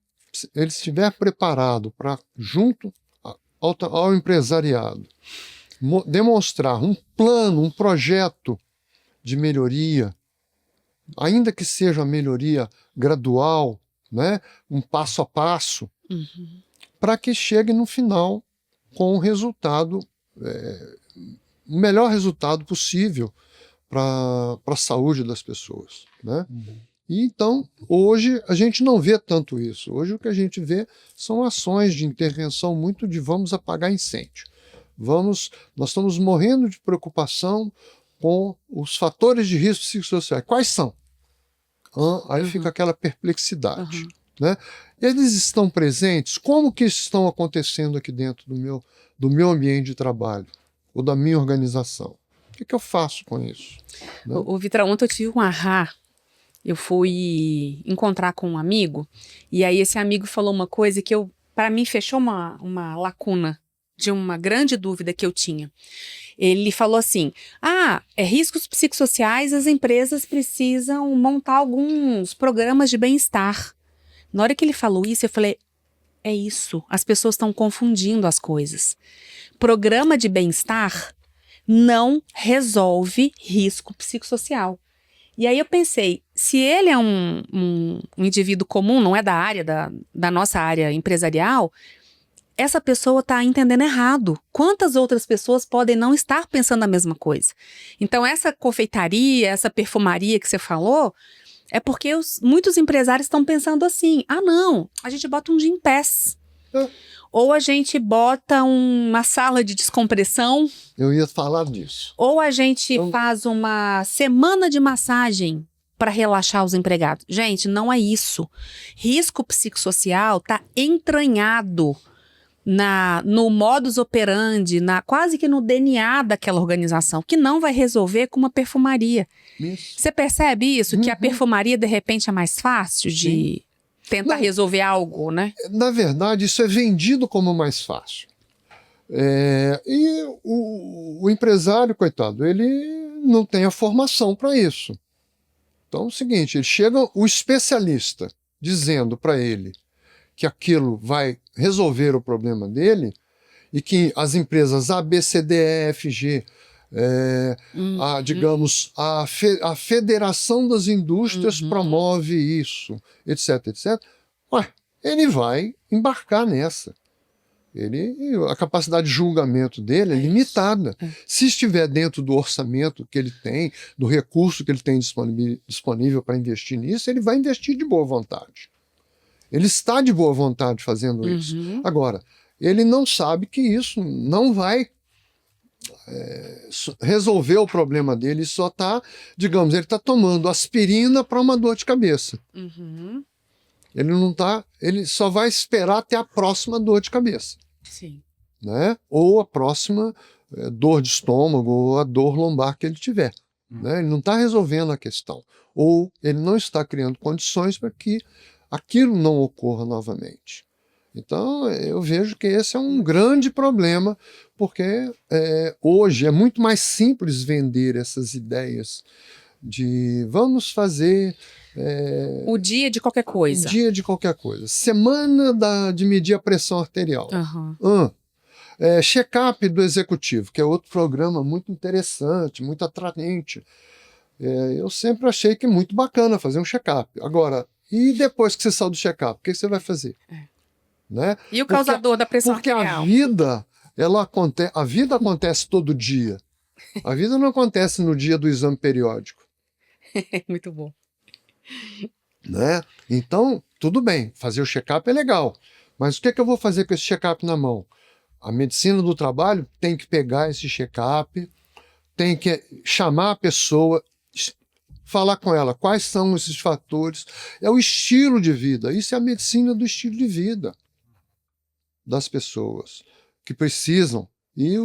preparado para, junto ao empresariado, demonstrar um plano, um projeto de melhoria, ainda que seja uma melhoria gradual, né, um passo a passo, para que chegue no final com o resultado, o melhor resultado possível para a saúde das pessoas. Né? E então, hoje, a gente não vê tanto isso. Hoje o que a gente vê são ações de intervenção muito de vamos apagar incêndio. Nós estamos morrendo de preocupação com os fatores de risco psicossociais. Quais são? Aí fica aquela perplexidade. Né? Eles estão presentes? Como que estão acontecendo aqui dentro do meu ambiente de trabalho? Ou da minha organização? O que eu faço com isso? Né?
O Vitor, ontem eu tive um ahá. Eu fui encontrar com um amigo, e aí esse amigo falou uma coisa que para mim fechou uma lacuna de uma grande dúvida que eu tinha. Ele falou assim, riscos psicossociais, as empresas precisam montar alguns programas de bem-estar. Na hora que ele falou isso, eu falei, É isso. As pessoas estão confundindo as coisas. Programa de bem-estar não resolve risco psicossocial. E aí eu pensei, se ele é um indivíduo comum, não é da área, da nossa área empresarial, essa pessoa está entendendo errado. Quantas outras pessoas podem não estar pensando a mesma coisa? Então, essa confeitaria, essa perfumaria que você falou, é porque muitos empresários estão pensando assim, não, a gente bota um Gympass. Ou a gente bota uma sala de descompressão.
Eu ia falar disso.
Ou a gente faz uma semana de massagem para relaxar os empregados. Gente, não é isso. Risco psicossocial está entranhado no modus operandi, quase que no DNA daquela organização, que não vai resolver com uma perfumaria.
Isso.
Você percebe isso? Que a perfumaria, de repente, é mais fácil de tentar resolver algo, né?
Na verdade, isso é vendido como mais fácil. E o empresário, coitado, ele não tem a formação para isso. Então é o seguinte, ele chega o especialista dizendo para ele que aquilo vai resolver o problema dele e que as empresas A, B, C, D, E, F, G, digamos, a Federação das Indústrias promove isso, etc, etc. Ele vai embarcar nessa. A capacidade de julgamento dele é limitada. Se estiver dentro do orçamento que ele tem, do recurso que ele tem disponível para investir nisso, ele vai investir de boa vontade. Ele está de boa vontade fazendo isso. Agora, ele não sabe que isso não vai resolver o problema dele, só está, digamos, ele está tomando aspirina para uma dor de cabeça. Ele não tá, ele só vai esperar até a próxima dor de cabeça.
Sim.
Né? Ou a próxima dor de estômago, ou a dor lombar que ele tiver. Né? Ele não está resolvendo a questão. Ou ele não está criando condições para que aquilo não ocorra novamente. Então, eu vejo que esse é um grande problema, porque hoje é muito mais simples vender essas ideias de vamos fazer...
o dia de qualquer coisa.
O dia de qualquer coisa. Semana de medir a pressão arterial. Check-up do executivo, que é outro programa muito interessante, muito atraente. Eu sempre achei que é muito bacana fazer um check-up. Agora, e depois que você saiu do check-up, o que você vai fazer? Né?
E o causador da pressão arterial?
Porque a vida acontece todo dia. A vida não acontece no dia do exame periódico.
Muito bom.
Né? Então, tudo bem, fazer o check-up é legal. Mas o que eu vou fazer com esse check-up na mão? A medicina do trabalho tem que pegar esse check-up, tem que chamar a pessoa, falar com ela quais são esses fatores. É o estilo de vida. Isso é a medicina do estilo de vida das pessoas que precisam. E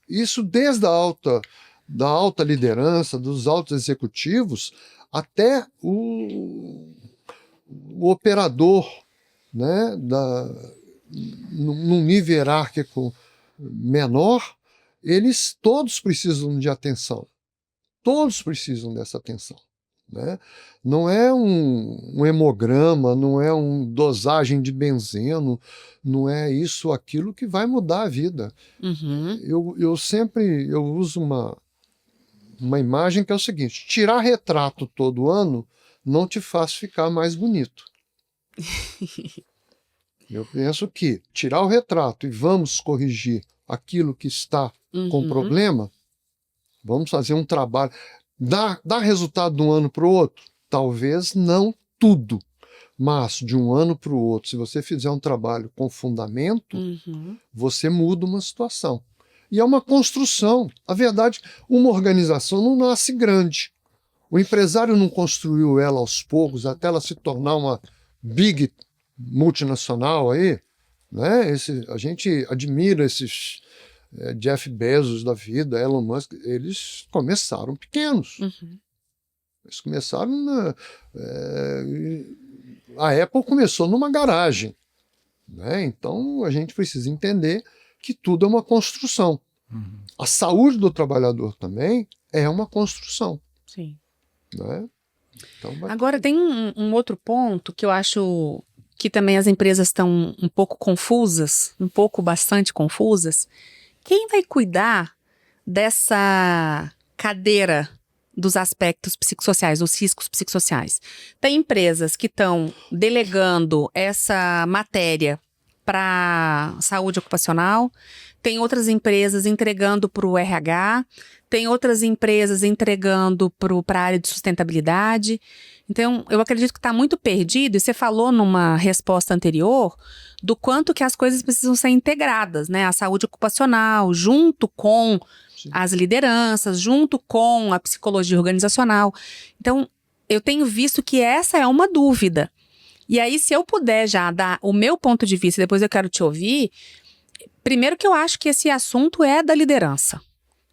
isso desde da alta liderança, dos altos executivos, até o operador, né, num nível hierárquico menor, eles todos precisam de atenção. Todos precisam dessa atenção. Né? Não é um hemograma, não é uma dosagem de benzeno, não é isso, aquilo que vai mudar a vida. Eu sempre uso uma imagem que é o seguinte: tirar retrato todo ano não te faz ficar mais bonito. Eu penso que tirar o retrato e vamos corrigir aquilo que está com problema, vamos fazer um trabalho. Dá resultado de um ano para o outro? Talvez não tudo, mas de um ano para o outro, se você fizer um trabalho com fundamento, você muda uma situação. E é uma construção. A verdade, uma organização não nasce grande. O empresário não construiu ela aos poucos até ela se tornar uma big multinacional aí. Né? A gente admira esses Jeff Bezos da vida, Elon Musk, eles começaram pequenos. Eles começaram a Apple começou numa garagem. Né? Então a gente precisa entender que tudo é uma construção. A saúde do trabalhador também é uma construção.
Sim.
Né? Então,
agora tem um outro ponto que eu acho que também as empresas estão um pouco confusas, bastante confusas, quem vai cuidar dessa cadeira dos aspectos psicossociais, dos riscos psicossociais? Tem empresas que estão delegando essa matéria para saúde ocupacional, tem outras empresas entregando para o RH, tem outras empresas entregando para a área de sustentabilidade. Então, eu acredito que está muito perdido, e você falou numa resposta anterior do quanto que as coisas precisam ser integradas, né? A saúde ocupacional, junto com as lideranças, junto com a psicologia organizacional. Então, eu tenho visto que essa é uma dúvida. E aí, se eu puder já dar o meu ponto de vista, depois eu quero te ouvir. Primeiro que eu acho que esse assunto é da liderança.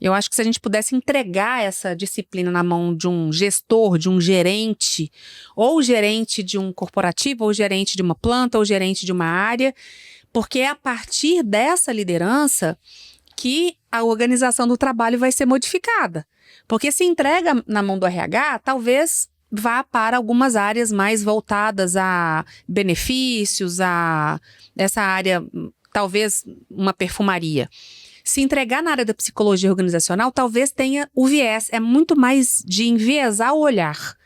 Eu acho que se a gente pudesse entregar essa disciplina na mão de um gestor, de um gerente, ou gerente de um corporativo, ou gerente de uma planta, ou gerente de uma área, porque é a partir dessa liderança que a organização do trabalho vai ser modificada. Porque se entrega na mão do RH, talvez vá para algumas áreas mais voltadas a benefícios, a essa área, talvez uma perfumaria. Se entregar na área da psicologia organizacional, talvez tenha o viés, é muito mais de enviesar o olhar.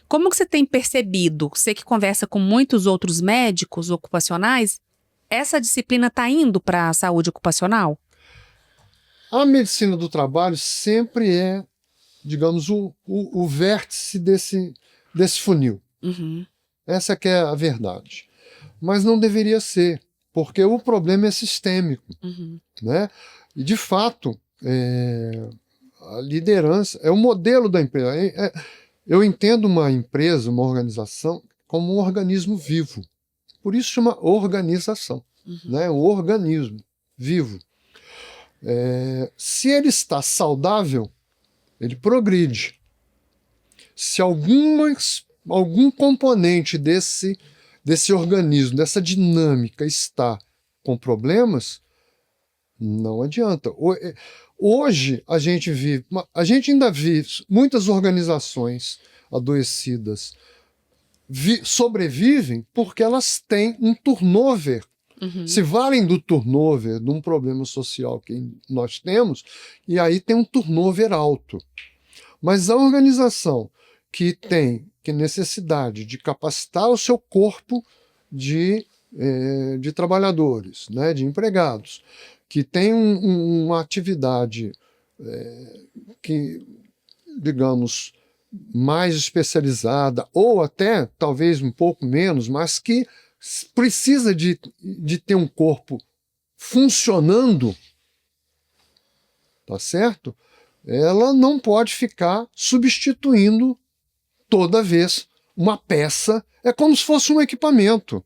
Como que você tem percebido, você que conversa com muitos outros médicos ocupacionais, essa disciplina está indo para a saúde ocupacional?
A medicina do trabalho sempre é, digamos, o vértice desse funil.
Uhum.
Essa que é a verdade. Mas não deveria ser, porque o problema é sistêmico.
Uhum.
Né? E, de fato, a liderança é o modelo da empresa. Eu entendo uma empresa, uma organização, como um organismo vivo. Por isso chama organização.
Uhum.
Né? Um organismo vivo. Se ele está saudável, ele progride. Se algum componente desse organismo, dessa dinâmica está com problemas, não adianta. Hoje a gente ainda vive muitas organizações adoecidas sobrevivem porque elas têm um turnover.
Uhum.
Se valem do turnover, de um problema social que nós temos, e aí tem um turnover alto. Mas a organização que tem necessidade de capacitar o seu corpo de trabalhadores, né, de empregados, que tem uma atividade que, digamos, mais especializada, ou até talvez um pouco menos, mas que precisa de ter um corpo funcionando, tá certo? Ela não pode ficar substituindo toda vez uma peça. É como se fosse um equipamento.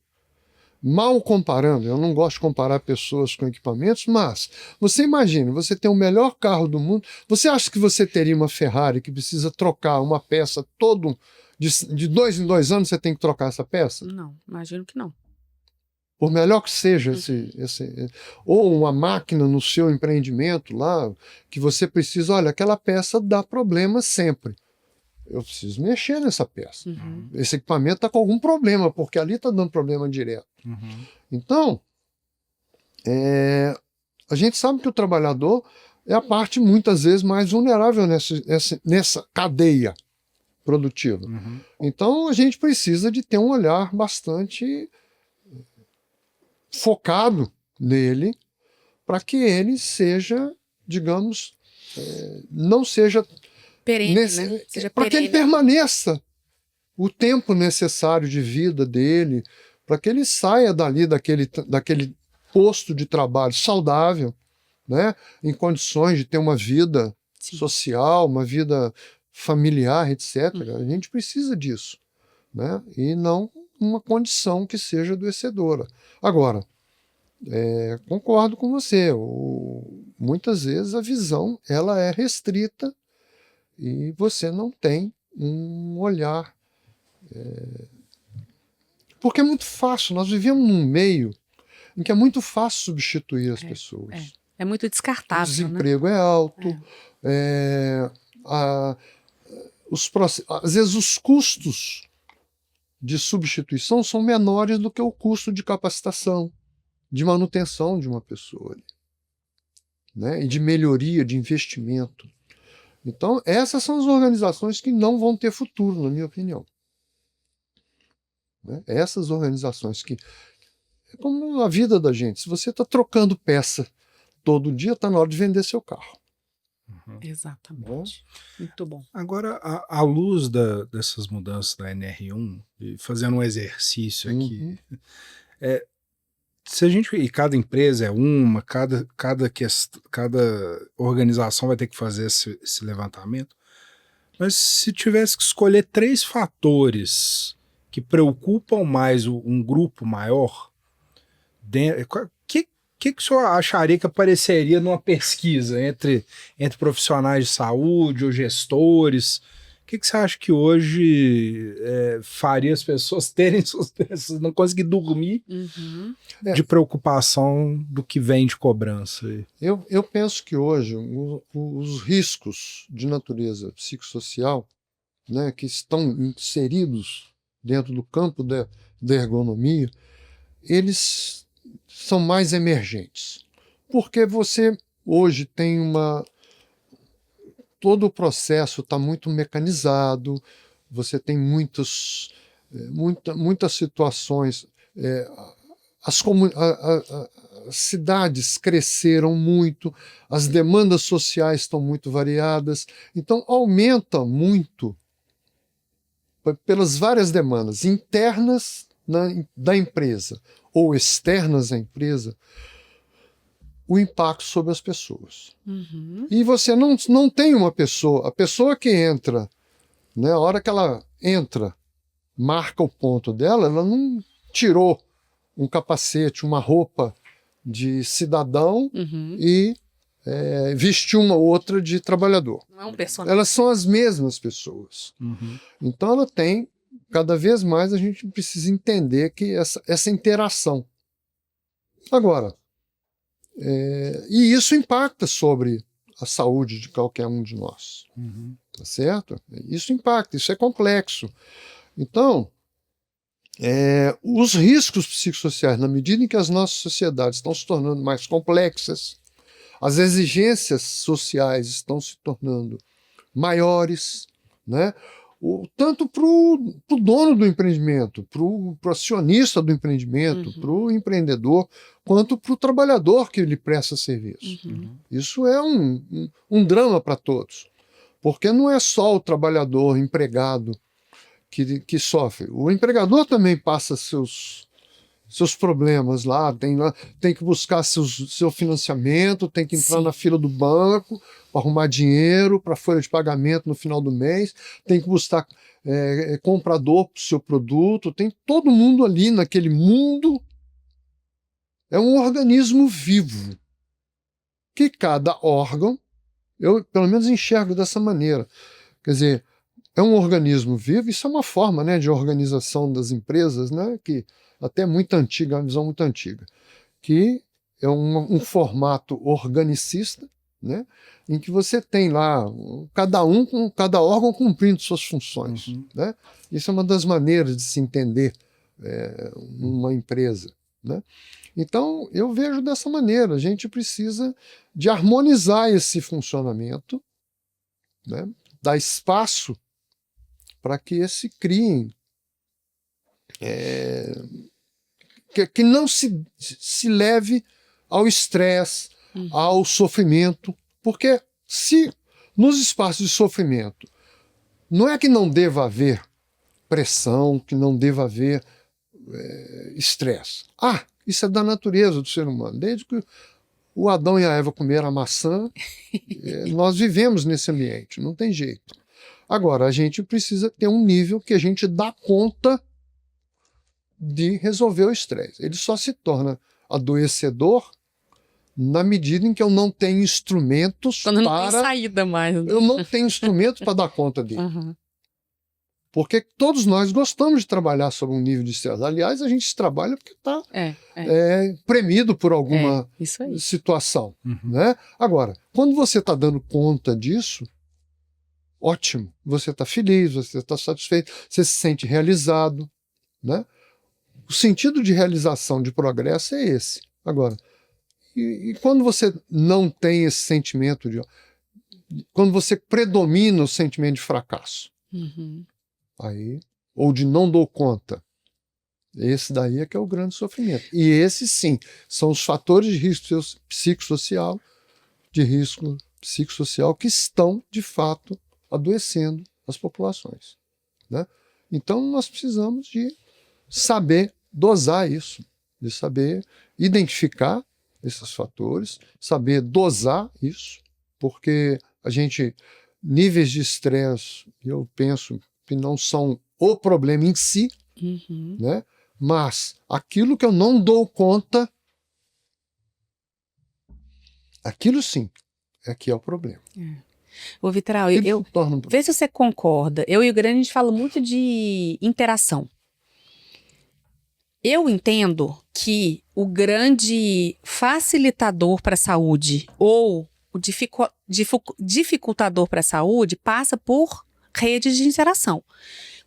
Mal comparando, eu não gosto de comparar pessoas com equipamentos, mas você imagina, você tem o melhor carro do mundo, você acha que você teria uma Ferrari que precisa trocar uma peça de 2 em 2 anos, você tem que trocar essa peça?
Não, imagino que não.
Por melhor que seja ou uma máquina no seu empreendimento lá, que você precisa, olha, aquela peça dá problema sempre. Eu preciso mexer nessa peça.
Uhum.
Esse equipamento está com algum problema, porque ali está dando problema direto.
Uhum.
Então, a gente sabe que o trabalhador é a parte muitas vezes mais vulnerável nessa cadeia produtiva.
Uhum.
Então, a gente precisa de ter um olhar bastante focado nele, para que ele seja, digamos, não seja
Perene, né? Seja
para que ele
perene.
permaneça o tempo necessário de vida dele, para que ele saia daquele posto de trabalho saudável, né, em condições de ter uma vida
Sim.
social, uma vida familiar, etc. A gente precisa disso, né, e não uma condição que seja adoecedora. Agora, concordo com você, muitas vezes a visão ela é restrita e você não tem um olhar. Porque é muito fácil, nós vivemos num meio em que é muito fácil substituir as pessoas.
É muito
O
descartável,
desemprego é alto, às vezes os custos de substituição são menores do que o custo de capacitação, de manutenção de uma pessoa, né? E de melhoria, de investimento. Então, essas são as organizações que não vão ter futuro, na minha opinião. Né? Essas organizações que... É como a vida da gente. Se você está trocando peça todo dia, está na hora de vender seu carro.
Exatamente. Muito bom.
Agora, à luz dessas mudanças da NR1, e fazendo um exercício aqui, se a gente, e cada empresa é uma, cada organização vai ter que fazer esse levantamento, mas se tivesse que escolher 3 fatores que preocupam mais um grupo maior, o que o senhor acharia que apareceria numa pesquisa entre profissionais de saúde ou gestores? O que você acha que hoje faria as pessoas terem não conseguir dormir de preocupação do que vem de cobrança?
Eu penso que hoje os riscos de natureza psicossocial, né, que estão inseridos dentro do campo da ergonomia, eles são mais emergentes. Porque você hoje tem todo o processo está muito mecanizado, você tem muitas situações. As cidades cresceram muito, as demandas sociais estão muito variadas, então aumenta muito, pelas várias demandas internas da empresa ou externas à empresa, o impacto sobre as pessoas. E você não tem uma pessoa, a pessoa que entra, né, a hora que ela entra, marca o ponto dela, ela não tirou um capacete, uma roupa de cidadão e vestiu uma outra de trabalhador.
Não é um personagem.
Elas são as mesmas pessoas. Então ela tem, cada vez mais a gente precisa entender que essa interação. Agora, e isso impacta sobre a saúde de qualquer um de nós. Tá certo? Isso impacta, isso é complexo. Então, os riscos psicossociais, na medida em que as nossas sociedades estão se tornando mais complexas, as exigências sociais estão se tornando maiores, né? Tanto para o dono do empreendimento, para o acionista do empreendimento, para o empreendedor, quanto para o trabalhador que lhe presta serviço. Isso é um drama para todos, porque não é só o trabalhador empregado que sofre. O empregador também passa seus problemas lá, tem que buscar seu financiamento, tem que entrar na fila do banco para arrumar dinheiro para a folha de pagamento no final do mês, tem que buscar comprador para o seu produto, tem todo mundo ali naquele mundo. É um organismo vivo, que cada órgão, eu pelo menos enxergo dessa maneira, quer dizer, é um organismo vivo, isso é uma forma, né, de organização das empresas, né, que até muito antiga, uma visão muito antiga, que é um formato organicista, né, em que você tem lá cada órgão cumprindo suas funções. Né? Isso é uma das maneiras de se entender uma empresa. Né? Então, eu vejo dessa maneira, a gente precisa de harmonizar esse funcionamento, né, dar espaço para que se criem que não se leve ao estresse, ao sofrimento, porque se nos espaços de sofrimento não é que não deva haver pressão, que não deva haver estresse. Isso é da natureza do ser humano. Desde que o Adão e a Eva comeram a maçã, nós vivemos nesse ambiente, não tem jeito. Agora, a gente precisa ter um nível que a gente dá conta de resolver o estresse. Ele só se torna adoecedor na medida em que eu não tenho instrumentos
quando não tem saída mais.
Eu não tenho instrumentos para dar conta dele. Porque todos nós gostamos de trabalhar sob um nível de estresse. Aliás, a gente trabalha porque está premido por alguma situação. Né? Agora, quando você está dando conta disso, ótimo. Você está feliz, você está satisfeito, você se sente realizado. né? O sentido de realização, de progresso é esse. Agora, e quando você não tem esse sentimento quando você predomina o sentimento de fracasso, aí, ou de não dou conta, esse daí é que é o grande sofrimento. E esses, sim, são os fatores de risco psicossocial, que estão, de fato, adoecendo as populações, né? Então, nós precisamos de saber dosar isso, de saber identificar esses fatores, saber dosar isso, porque níveis de estresse, eu penso que não são o problema em si, né? Mas aquilo que eu não dou conta, aquilo sim é que é o problema.
Ô, Vitral, vê se você concorda. Eu e o Grande, a gente fala muito de interação. Eu entendo que o grande facilitador para a saúde ou o dificultador para a saúde passa por redes de interação.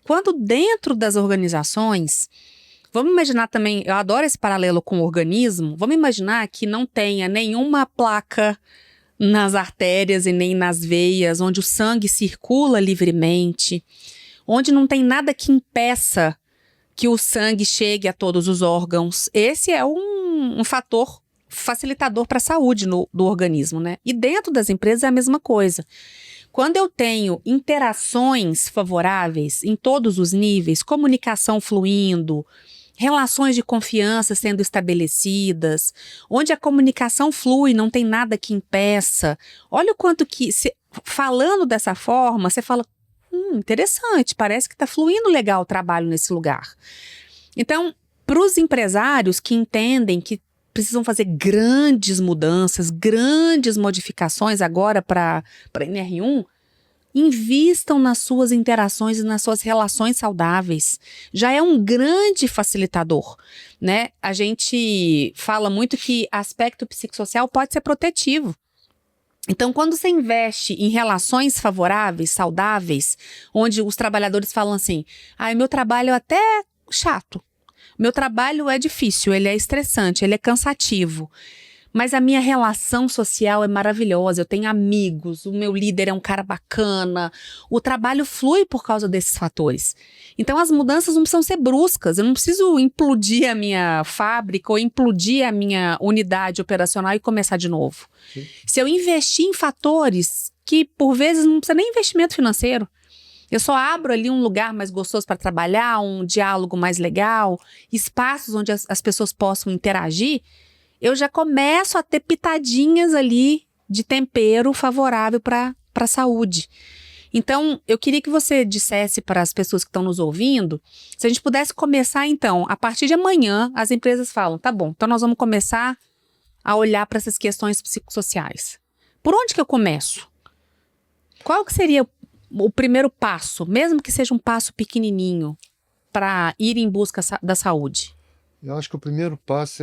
Quando dentro das organizações, vamos imaginar também, eu adoro esse paralelo com o organismo, vamos imaginar que não tenha nenhuma placa nas artérias e nem nas veias, onde o sangue circula livremente, onde não tem nada que impeça que o sangue chegue a todos os órgãos. Esse é um fator facilitador para a saúde do organismo, né? E dentro das empresas é a mesma coisa. Quando eu tenho interações favoráveis em todos os níveis, comunicação fluindo, relações de confiança sendo estabelecidas, onde a comunicação flui, não tem nada que impeça. Olha o quanto que, falando dessa forma, você fala, interessante, parece que está fluindo legal o trabalho nesse lugar. Então, para os empresários que entendem que precisam fazer grandes mudanças, grandes modificações agora para a NR1, invistam nas suas interações e nas suas relações saudáveis. Já é um grande facilitador, né? A gente fala muito que aspecto psicossocial pode ser protetivo. Então, quando você investe em relações favoráveis, saudáveis, onde os trabalhadores falam assim, meu trabalho é até chato, meu trabalho é difícil, ele é estressante, ele é cansativo, mas a minha relação social é maravilhosa, eu tenho amigos, o meu líder é um cara bacana, o trabalho flui por causa desses fatores. Então as mudanças não precisam ser bruscas, eu não preciso implodir a minha fábrica ou implodir a minha unidade operacional e começar de novo. Sim. Se eu investir em fatores que por vezes não precisa nem investimento financeiro, eu só abro ali um lugar mais gostoso para trabalhar, um diálogo mais legal, espaços onde as pessoas possam interagir, eu já começo a ter pitadinhas ali de tempero favorável para a saúde. Então, eu queria que você dissesse para as pessoas que estão nos ouvindo, se a gente pudesse começar então, a partir de amanhã, as empresas falam, tá bom, então nós vamos começar a olhar para essas questões psicossociais. Por onde que eu começo? Qual que seria o primeiro passo, mesmo que seja um passo pequenininho, para ir em busca da saúde?
Eu acho que o primeiro passo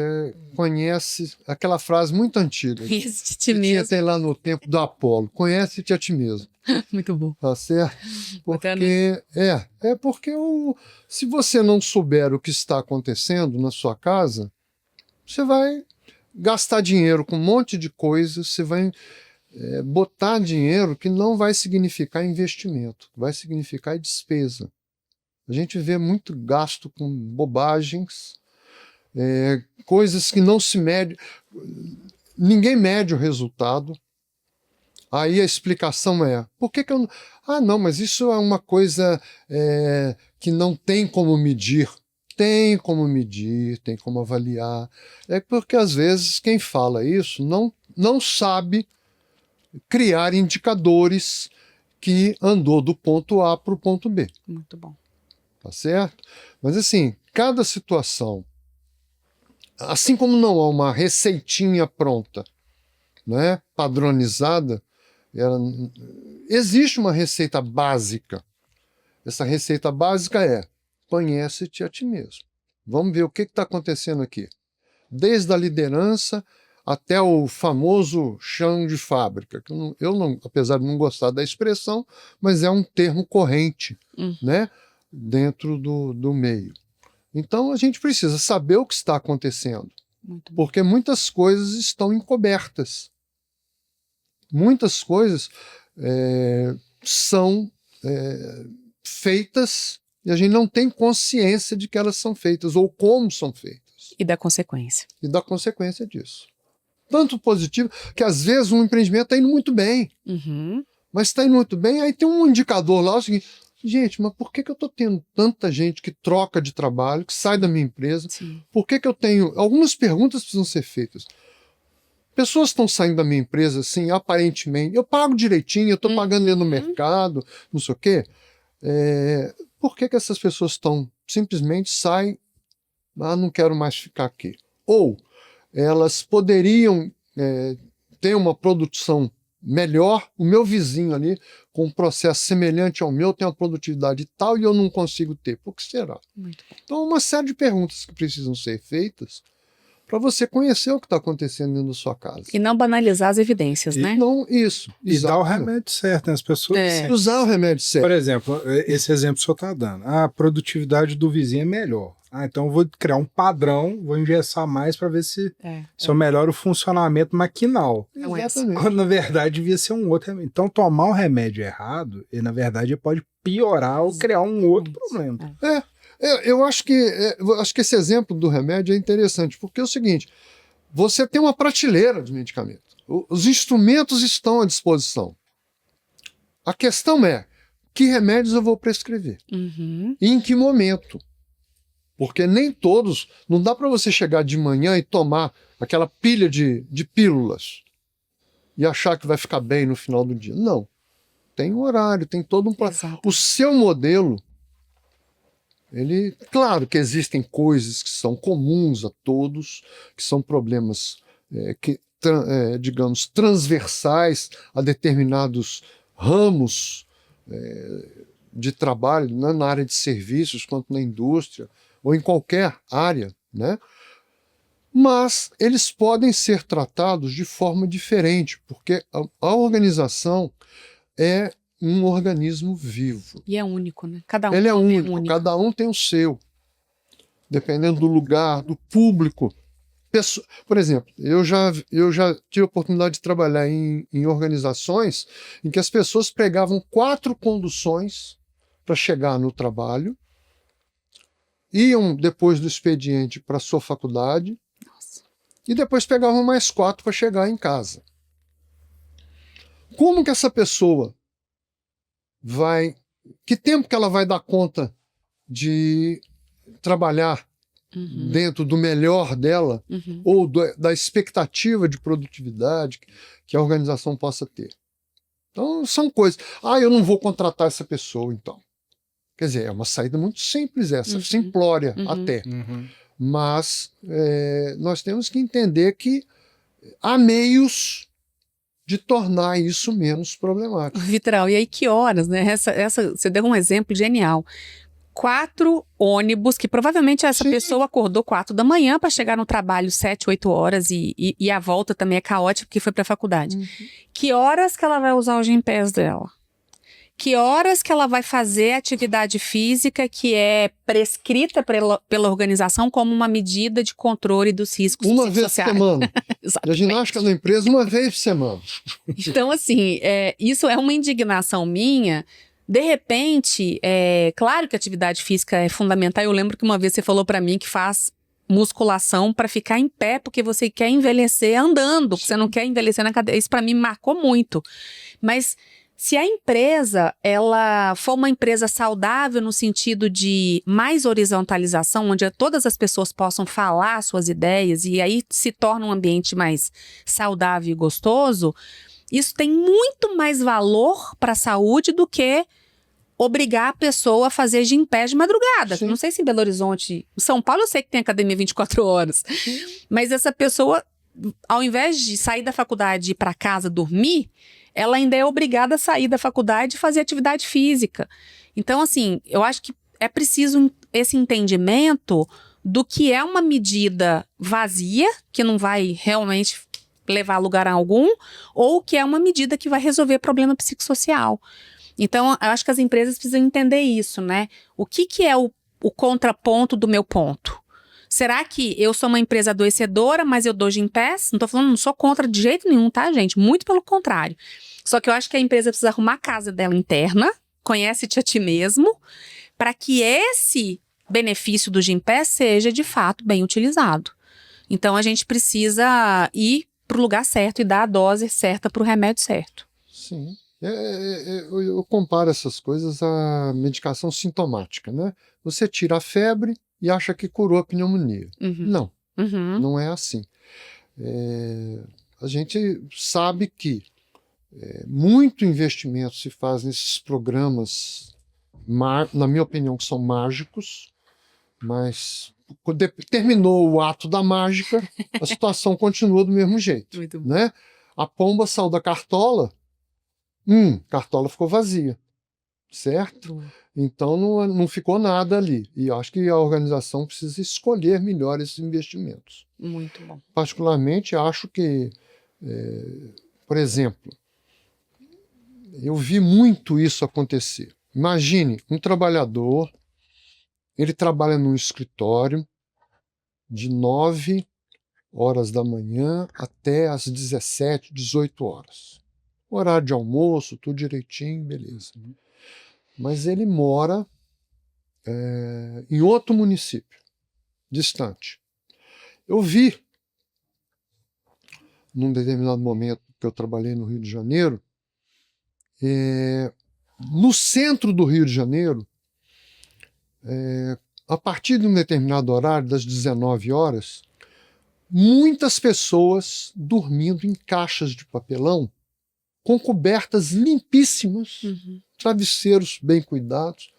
conhece aquela frase muito antiga.
Conhece-te a ti mesmo.
Tem lá no tempo do Apolo, conhece-te a ti mesmo.
Muito bom.
Tá certo? Porque, porque se você não souber o que está acontecendo na sua casa, você vai gastar dinheiro com um monte de coisas, você vai botar dinheiro que não vai significar investimento, vai significar despesa. A gente vê muito gasto com bobagens, coisas que não se mede, ninguém mede o resultado. Aí a explicação por que eu não... não, mas isso é uma coisa que não tem como medir. Tem como medir, tem como avaliar. É porque às vezes quem fala isso não sabe criar indicadores que andou do ponto A para o ponto B.
Muito bom.
Tá certo? Mas assim, cada situação, assim como não há uma receitinha pronta, né, padronizada, existe uma receita básica. Essa receita básica conhece-te a ti mesmo. Vamos ver o que está acontecendo aqui. Desde a liderança até o famoso chão de fábrica. Que eu não, apesar de não gostar da expressão, mas é um termo corrente, né, dentro do meio. Então a gente precisa saber o que está acontecendo,
Muito bom.
porque muitas coisas estão encobertas. Muitas coisas são feitas e a gente não tem consciência de que elas são feitas ou como são feitas.
E da consequência.
E da consequência disso. Tanto positivo, que às vezes um empreendimento está indo muito bem,
Uhum.
mas está indo muito bem, aí tem um indicador lá, o seguinte, gente, mas por que eu estou tendo tanta gente que troca de trabalho, que sai da minha empresa?
Sim.
Por que eu tenho... Algumas perguntas precisam ser feitas. Pessoas estão saindo da minha empresa, assim, aparentemente, eu pago direitinho, eu estou pagando ali no mercado, não sei o quê. Por que essas pessoas simplesmente saem, não quero mais ficar aqui? Ou elas poderiam ter uma produção melhor, o meu vizinho ali, com um processo semelhante ao meu, tem uma produtividade tal e eu não consigo ter. Por que será?
Muito bom.
Então, uma série de perguntas que precisam ser feitas para você conhecer o que está acontecendo dentro da sua casa.
E não banalizar as evidências, né?
Não, isso.
E dar o
exatamente.
remédio certo, né? As pessoas.
Usar o remédio certo.
Por exemplo, esse exemplo que o senhor está dando. A produtividade do vizinho é melhor. Então eu vou criar um padrão, vou engessar mais para ver se eu melhoro o funcionamento maquinal.
Exatamente.
Quando na verdade devia ser um outro remédio. Então tomar o remédio errado, e na verdade ele pode piorar ou criar um outro problema.
Eu acho que esse exemplo do remédio é interessante, porque é o seguinte, você tem uma prateleira de medicamento. Os instrumentos estão à disposição. A questão é, que remédios eu vou prescrever?
Uhum.
E em que momento? Porque nem todos, não dá para você chegar de manhã e tomar aquela pilha de pílulas e achar que vai ficar bem no final do dia. Não. Tem um horário, tem todo um... O seu modelo, claro que existem coisas que são comuns a todos, que são problemas digamos, transversais a determinados ramos de trabalho, né, na área de serviços, quanto na indústria, ou em qualquer área, né? Mas eles podem ser tratados de forma diferente, porque a organização é um organismo vivo.
E é único, né? Cada um
Ele é único, cada um tem o seu. Dependendo do lugar, do público. Por exemplo, eu já tive a oportunidade de trabalhar em organizações em que as pessoas pegavam 4 conduções para chegar no trabalho, iam depois do expediente para a sua faculdade, e depois pegavam mais 4 para chegar em casa. Como que essa pessoa que tempo que ela vai dar conta de trabalhar dentro do melhor dela, ou da expectativa de produtividade que a organização possa ter? Então, são coisas. Eu não vou contratar essa pessoa, então. Quer dizer, é uma saída muito simples essa, simplória até. Mas nós temos que entender que há meios de tornar isso menos problemático.
Vitral, e aí que horas, né? Você deu um exemplo genial. 4 ônibus, que provavelmente essa pessoa acordou 4 da manhã para chegar no trabalho 7, 8 horas e a volta também é caótica porque foi para a faculdade. Que horas que ela vai usar o Gympass dela? Que horas que ela vai fazer atividade física que é prescrita pela organização como uma medida de controle dos riscos
Uma vez por semana. A ginástica na empresa, uma vez por semana.
Então, assim, isso é uma indignação minha. De repente, claro que a atividade física é fundamental. Eu lembro que uma vez você falou para mim que faz musculação para ficar em pé, porque você quer envelhecer andando, você não quer envelhecer na cadeira. Isso para mim marcou muito. Mas se a empresa, ela for uma empresa saudável no sentido de mais horizontalização, onde todas as pessoas possam falar suas ideias e aí se torna um ambiente mais saudável e gostoso, isso tem muito mais valor para a saúde do que obrigar a pessoa a fazer Gympass de madrugada. Não sei se em Belo Horizonte, em São Paulo eu sei que tem academia 24 horas, mas essa pessoa, ao invés de sair da faculdade e ir para casa dormir, ela ainda é obrigada a sair da faculdade e fazer atividade física. Então, assim, eu acho que é preciso esse entendimento do que é uma medida vazia, que não vai realmente levar a lugar algum, ou que é uma medida que vai resolver problema psicossocial. Então, eu acho que as empresas precisam entender isso, né? O que é o contraponto do meu ponto? Será que eu sou uma empresa adoecedora, mas eu dou Gympass? Não tô falando, não sou contra de jeito nenhum, tá, gente? Muito pelo contrário. Só que eu acho que a empresa precisa arrumar a casa dela interna, conhece-te a ti mesmo, para que esse benefício do Gympass seja, de fato, bem utilizado. Então, a gente precisa ir para o lugar certo e dar a dose certa para o remédio certo.
Sim. Eu comparo essas coisas à medicação sintomática, né? Você tira a febre e acha que curou a pneumonia. Não, não é assim. A gente sabe que muito investimento se faz nesses programas, na minha opinião, que são mágicos, mas quando terminou o ato da mágica, a situação continua do mesmo jeito.
Muito bom.
Né? A pomba saiu da cartola, cartola ficou vazia, certo? Então não ficou nada ali. E eu acho que a organização precisa escolher melhor esses investimentos.
Muito bom.
Particularmente, acho que, por exemplo, eu vi muito isso acontecer. Imagine um trabalhador, ele trabalha num escritório de 9 horas da manhã até às 17, 18 horas. Horário de almoço, tudo direitinho, beleza. Mas ele mora em outro município, distante. Eu vi, num determinado momento que eu trabalhei no Rio de Janeiro, no centro do Rio de Janeiro, a partir de um determinado horário, das 19 horas, muitas pessoas dormindo em caixas de papelão, com cobertas limpíssimas, travesseiros bem cuidados.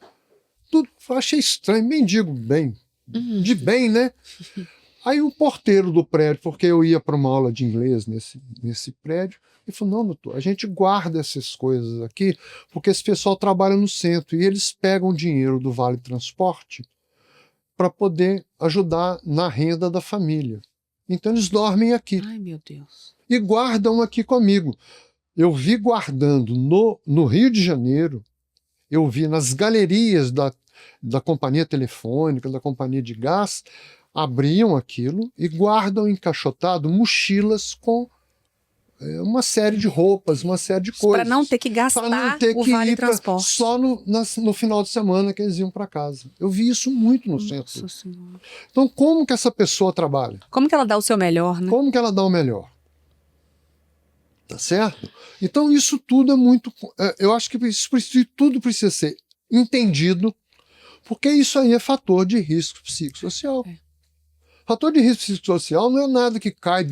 Tudo, achei estranho, mendigo bem, de bem, né? Aí o porteiro do prédio, porque eu ia para uma aula de inglês nesse prédio, ele falou, não, doutor, a gente guarda essas coisas aqui, porque esse pessoal trabalha no centro e eles pegam dinheiro do Vale Transporte para poder ajudar na renda da família. Então eles dormem aqui.
Ai, meu Deus.
E guardam aqui comigo. Eu vi guardando no Rio de Janeiro, eu vi nas galerias da companhia telefônica, da companhia de gás, abriam aquilo e guardam encaixotado mochilas com uma série de roupas, uma série de coisas.
Para não ter que gastar o Vale Transporte.
Só no final de semana que eles iam para casa. Eu vi isso muito no centro.
Nossa Senhora.
Então, como que essa pessoa trabalha?
Como que ela dá o seu melhor, né?
Como que ela dá o melhor? Tá certo? Então, isso tudo é muito... eu acho que tudo precisa ser entendido, porque isso aí é fator de risco psicossocial. Fator de risco psicossocial não é nada que cai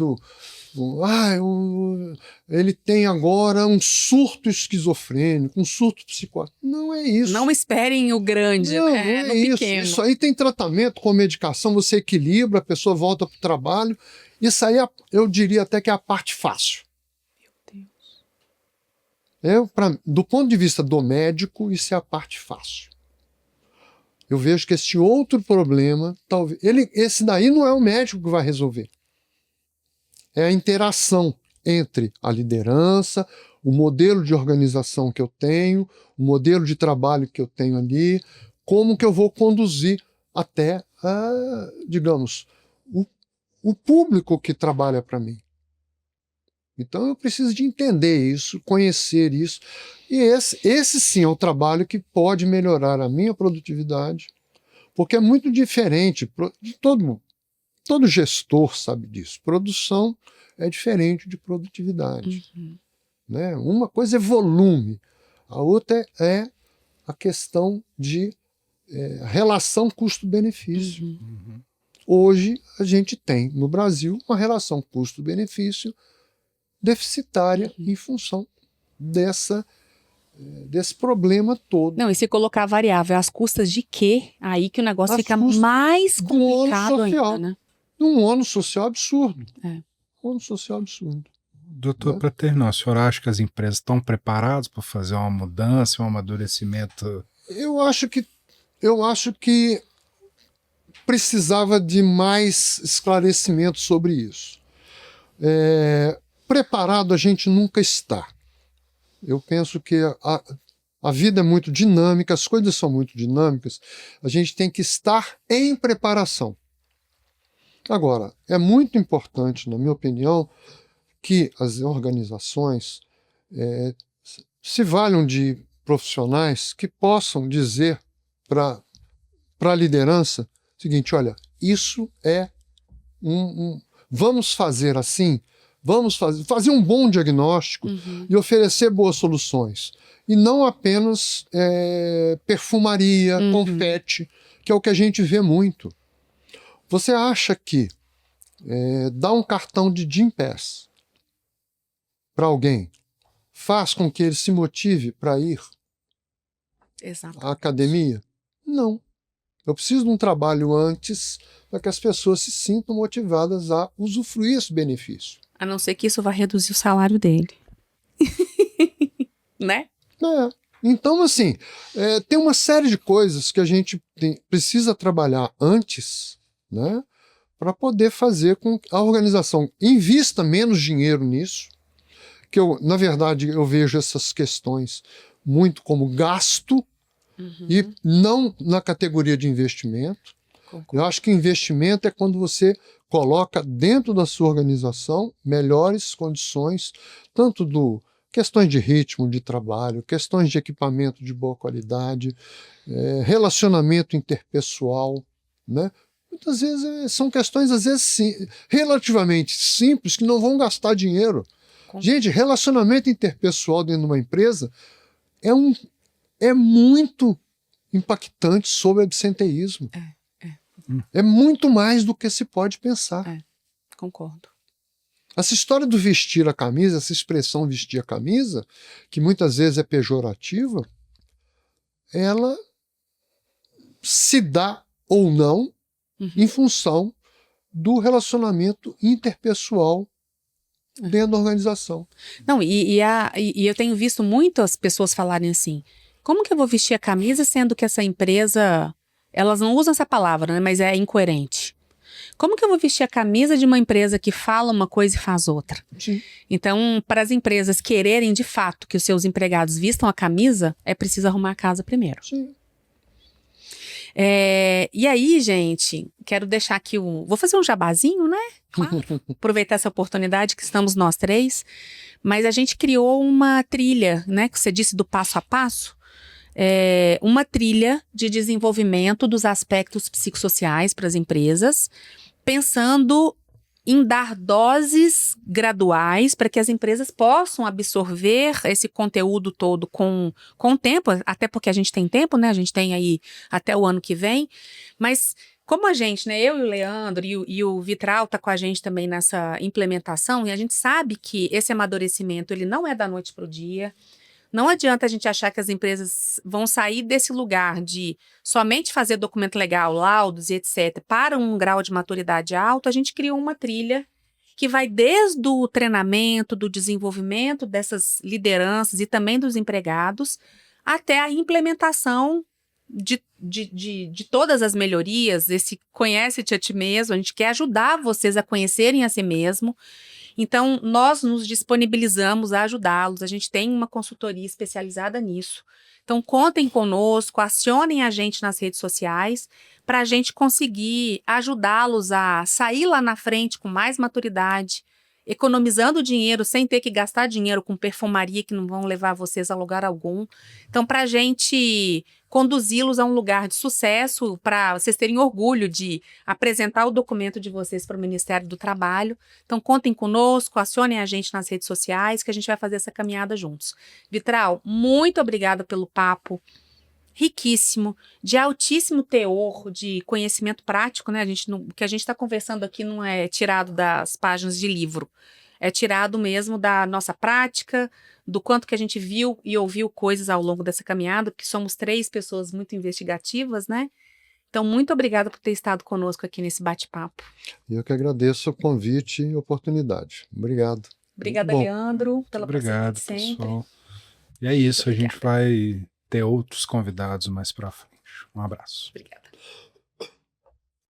ele tem agora um surto esquizofrênico, um surto psicótico. Não é isso.
Não esperem o grande,
não,
né?
Não
no
é isso.
pequeno.
Isso aí tem tratamento com medicação, você equilibra, a pessoa volta para o trabalho. Isso aí eu diria até que é a parte fácil. Meu Deus. Do ponto de vista do médico, isso é a parte fácil. Eu vejo que esse outro problema, talvez, esse daí não é o médico que vai resolver. É a interação entre a liderança, o modelo de organização que eu tenho, o modelo de trabalho que eu tenho ali, como que eu vou conduzir até, digamos, o público que trabalha para mim. Então eu preciso de entender isso, conhecer isso. E esse sim é o trabalho que pode melhorar a minha produtividade, porque é muito diferente, todo gestor sabe disso. Produção é diferente de produtividade. Né? Uma coisa é volume, a outra é a questão de relação custo-benefício. Hoje a gente tem no Brasil uma relação custo-benefício deficitária em função desse problema todo.
Não, e se colocar a variável às custas de quê? Aí que o negócio fica mais complicado ainda, né?
Um ônus social absurdo.
Um
ônus social absurdo.
Doutor, para terminar, o senhor acha que as empresas estão preparadas para fazer uma mudança, um amadurecimento?
Eu acho que precisava de mais esclarecimento sobre isso. Preparado a gente nunca está. Eu penso que A vida é muito dinâmica, as coisas são muito dinâmicas, a gente tem que estar em preparação. Agora, é muito importante, na minha opinião, que as organizações se valham de profissionais que possam dizer para a liderança o seguinte: olha, isso é vamos fazer assim, vamos fazer um bom diagnóstico e oferecer boas soluções. E não apenas perfumaria, confete, que é o que a gente vê muito. Você acha que dar um cartão de Gympass para alguém faz com que ele se motive para ir à academia? Não. Eu preciso de um trabalho antes para que as pessoas se sintam motivadas a usufruir esse benefício.
A não ser que isso vá reduzir o salário dele. Né?
Então, assim, tem uma série de coisas que a gente precisa trabalhar antes, né, para poder fazer com que a organização invista menos dinheiro nisso, que na verdade, eu vejo essas questões muito como gasto e não na categoria de investimento.
Concordo.
Eu acho que investimento é quando você coloca dentro da sua organização melhores condições, tanto questões de ritmo de trabalho, questões de equipamento de boa qualidade, relacionamento interpessoal, né? Muitas vezes são questões, às vezes, relativamente simples, que não vão gastar dinheiro. Gente, relacionamento interpessoal dentro de uma empresa é muito impactante sobre absenteísmo. É muito mais do que se pode pensar.
Concordo.
Essa história do vestir a camisa, essa expressão vestir a camisa, que muitas vezes é pejorativa, ela se dá ou não em função do relacionamento interpessoal dentro da organização.
Não, e eu tenho visto muitas pessoas falarem assim: como que eu vou vestir a camisa sendo que essa empresa, elas não usam essa palavra, né, mas é incoerente. Como que eu vou vestir a camisa de uma empresa que fala uma coisa e faz outra?
Sim.
Então, para as empresas quererem de fato que os seus empregados vistam a camisa, é preciso arrumar a casa primeiro.
Sim.
E aí, gente, quero deixar aqui vou fazer um jabazinho, né? Claro. Aproveitar essa oportunidade que estamos nós três. Mas a gente criou uma trilha, né? Que você disse do passo a passo. Uma trilha de desenvolvimento dos aspectos psicossociais para as empresas, pensando em dar doses graduais para que as empresas possam absorver esse conteúdo todo com o tempo, até porque a gente tem tempo, né? A gente tem aí até o ano que vem, mas como a gente, né, eu e o Leandro e o Vitral tá com a gente também nessa implementação, e a gente sabe que esse amadurecimento, ele não é da noite para o dia. Não adianta a gente achar que as empresas vão sair desse lugar de somente fazer documento legal, laudos e etc. para um grau de maturidade alto. A gente criou uma trilha que vai desde o treinamento, do desenvolvimento dessas lideranças e também dos empregados, até a implementação de todas as melhorias, esse conhece-te a ti mesmo. A gente quer ajudar vocês a conhecerem a si mesmo. Então, nós nos disponibilizamos a ajudá-los, a gente tem uma consultoria especializada nisso. Então, contem conosco, acionem a gente nas redes sociais para a gente conseguir ajudá-los a sair lá na frente com mais maturidade, economizando dinheiro sem ter que gastar dinheiro com perfumaria que não vão levar vocês a lugar algum. Então, para a gente conduzi-los a um lugar de sucesso, para vocês terem orgulho de apresentar o documento de vocês para o Ministério do Trabalho. Então, contem conosco, acionem a gente nas redes sociais, que a gente vai fazer essa caminhada juntos. Vitral, muito obrigada pelo papo riquíssimo, de altíssimo teor, de conhecimento prático, né? O que a gente está conversando aqui não é tirado das páginas de livro, é tirado mesmo da nossa prática, do quanto que a gente viu e ouviu coisas ao longo dessa caminhada, porque somos 3 pessoas muito investigativas, né? Então, muito obrigada por ter estado conosco aqui nesse bate-papo.
Eu que agradeço o convite e a oportunidade. Obrigado.
Obrigada, Leandro, pela
Obrigado,
presença sempre.
pessoal. E é isso, a gente vai ter outros convidados mais para frente. Um abraço.
Obrigada.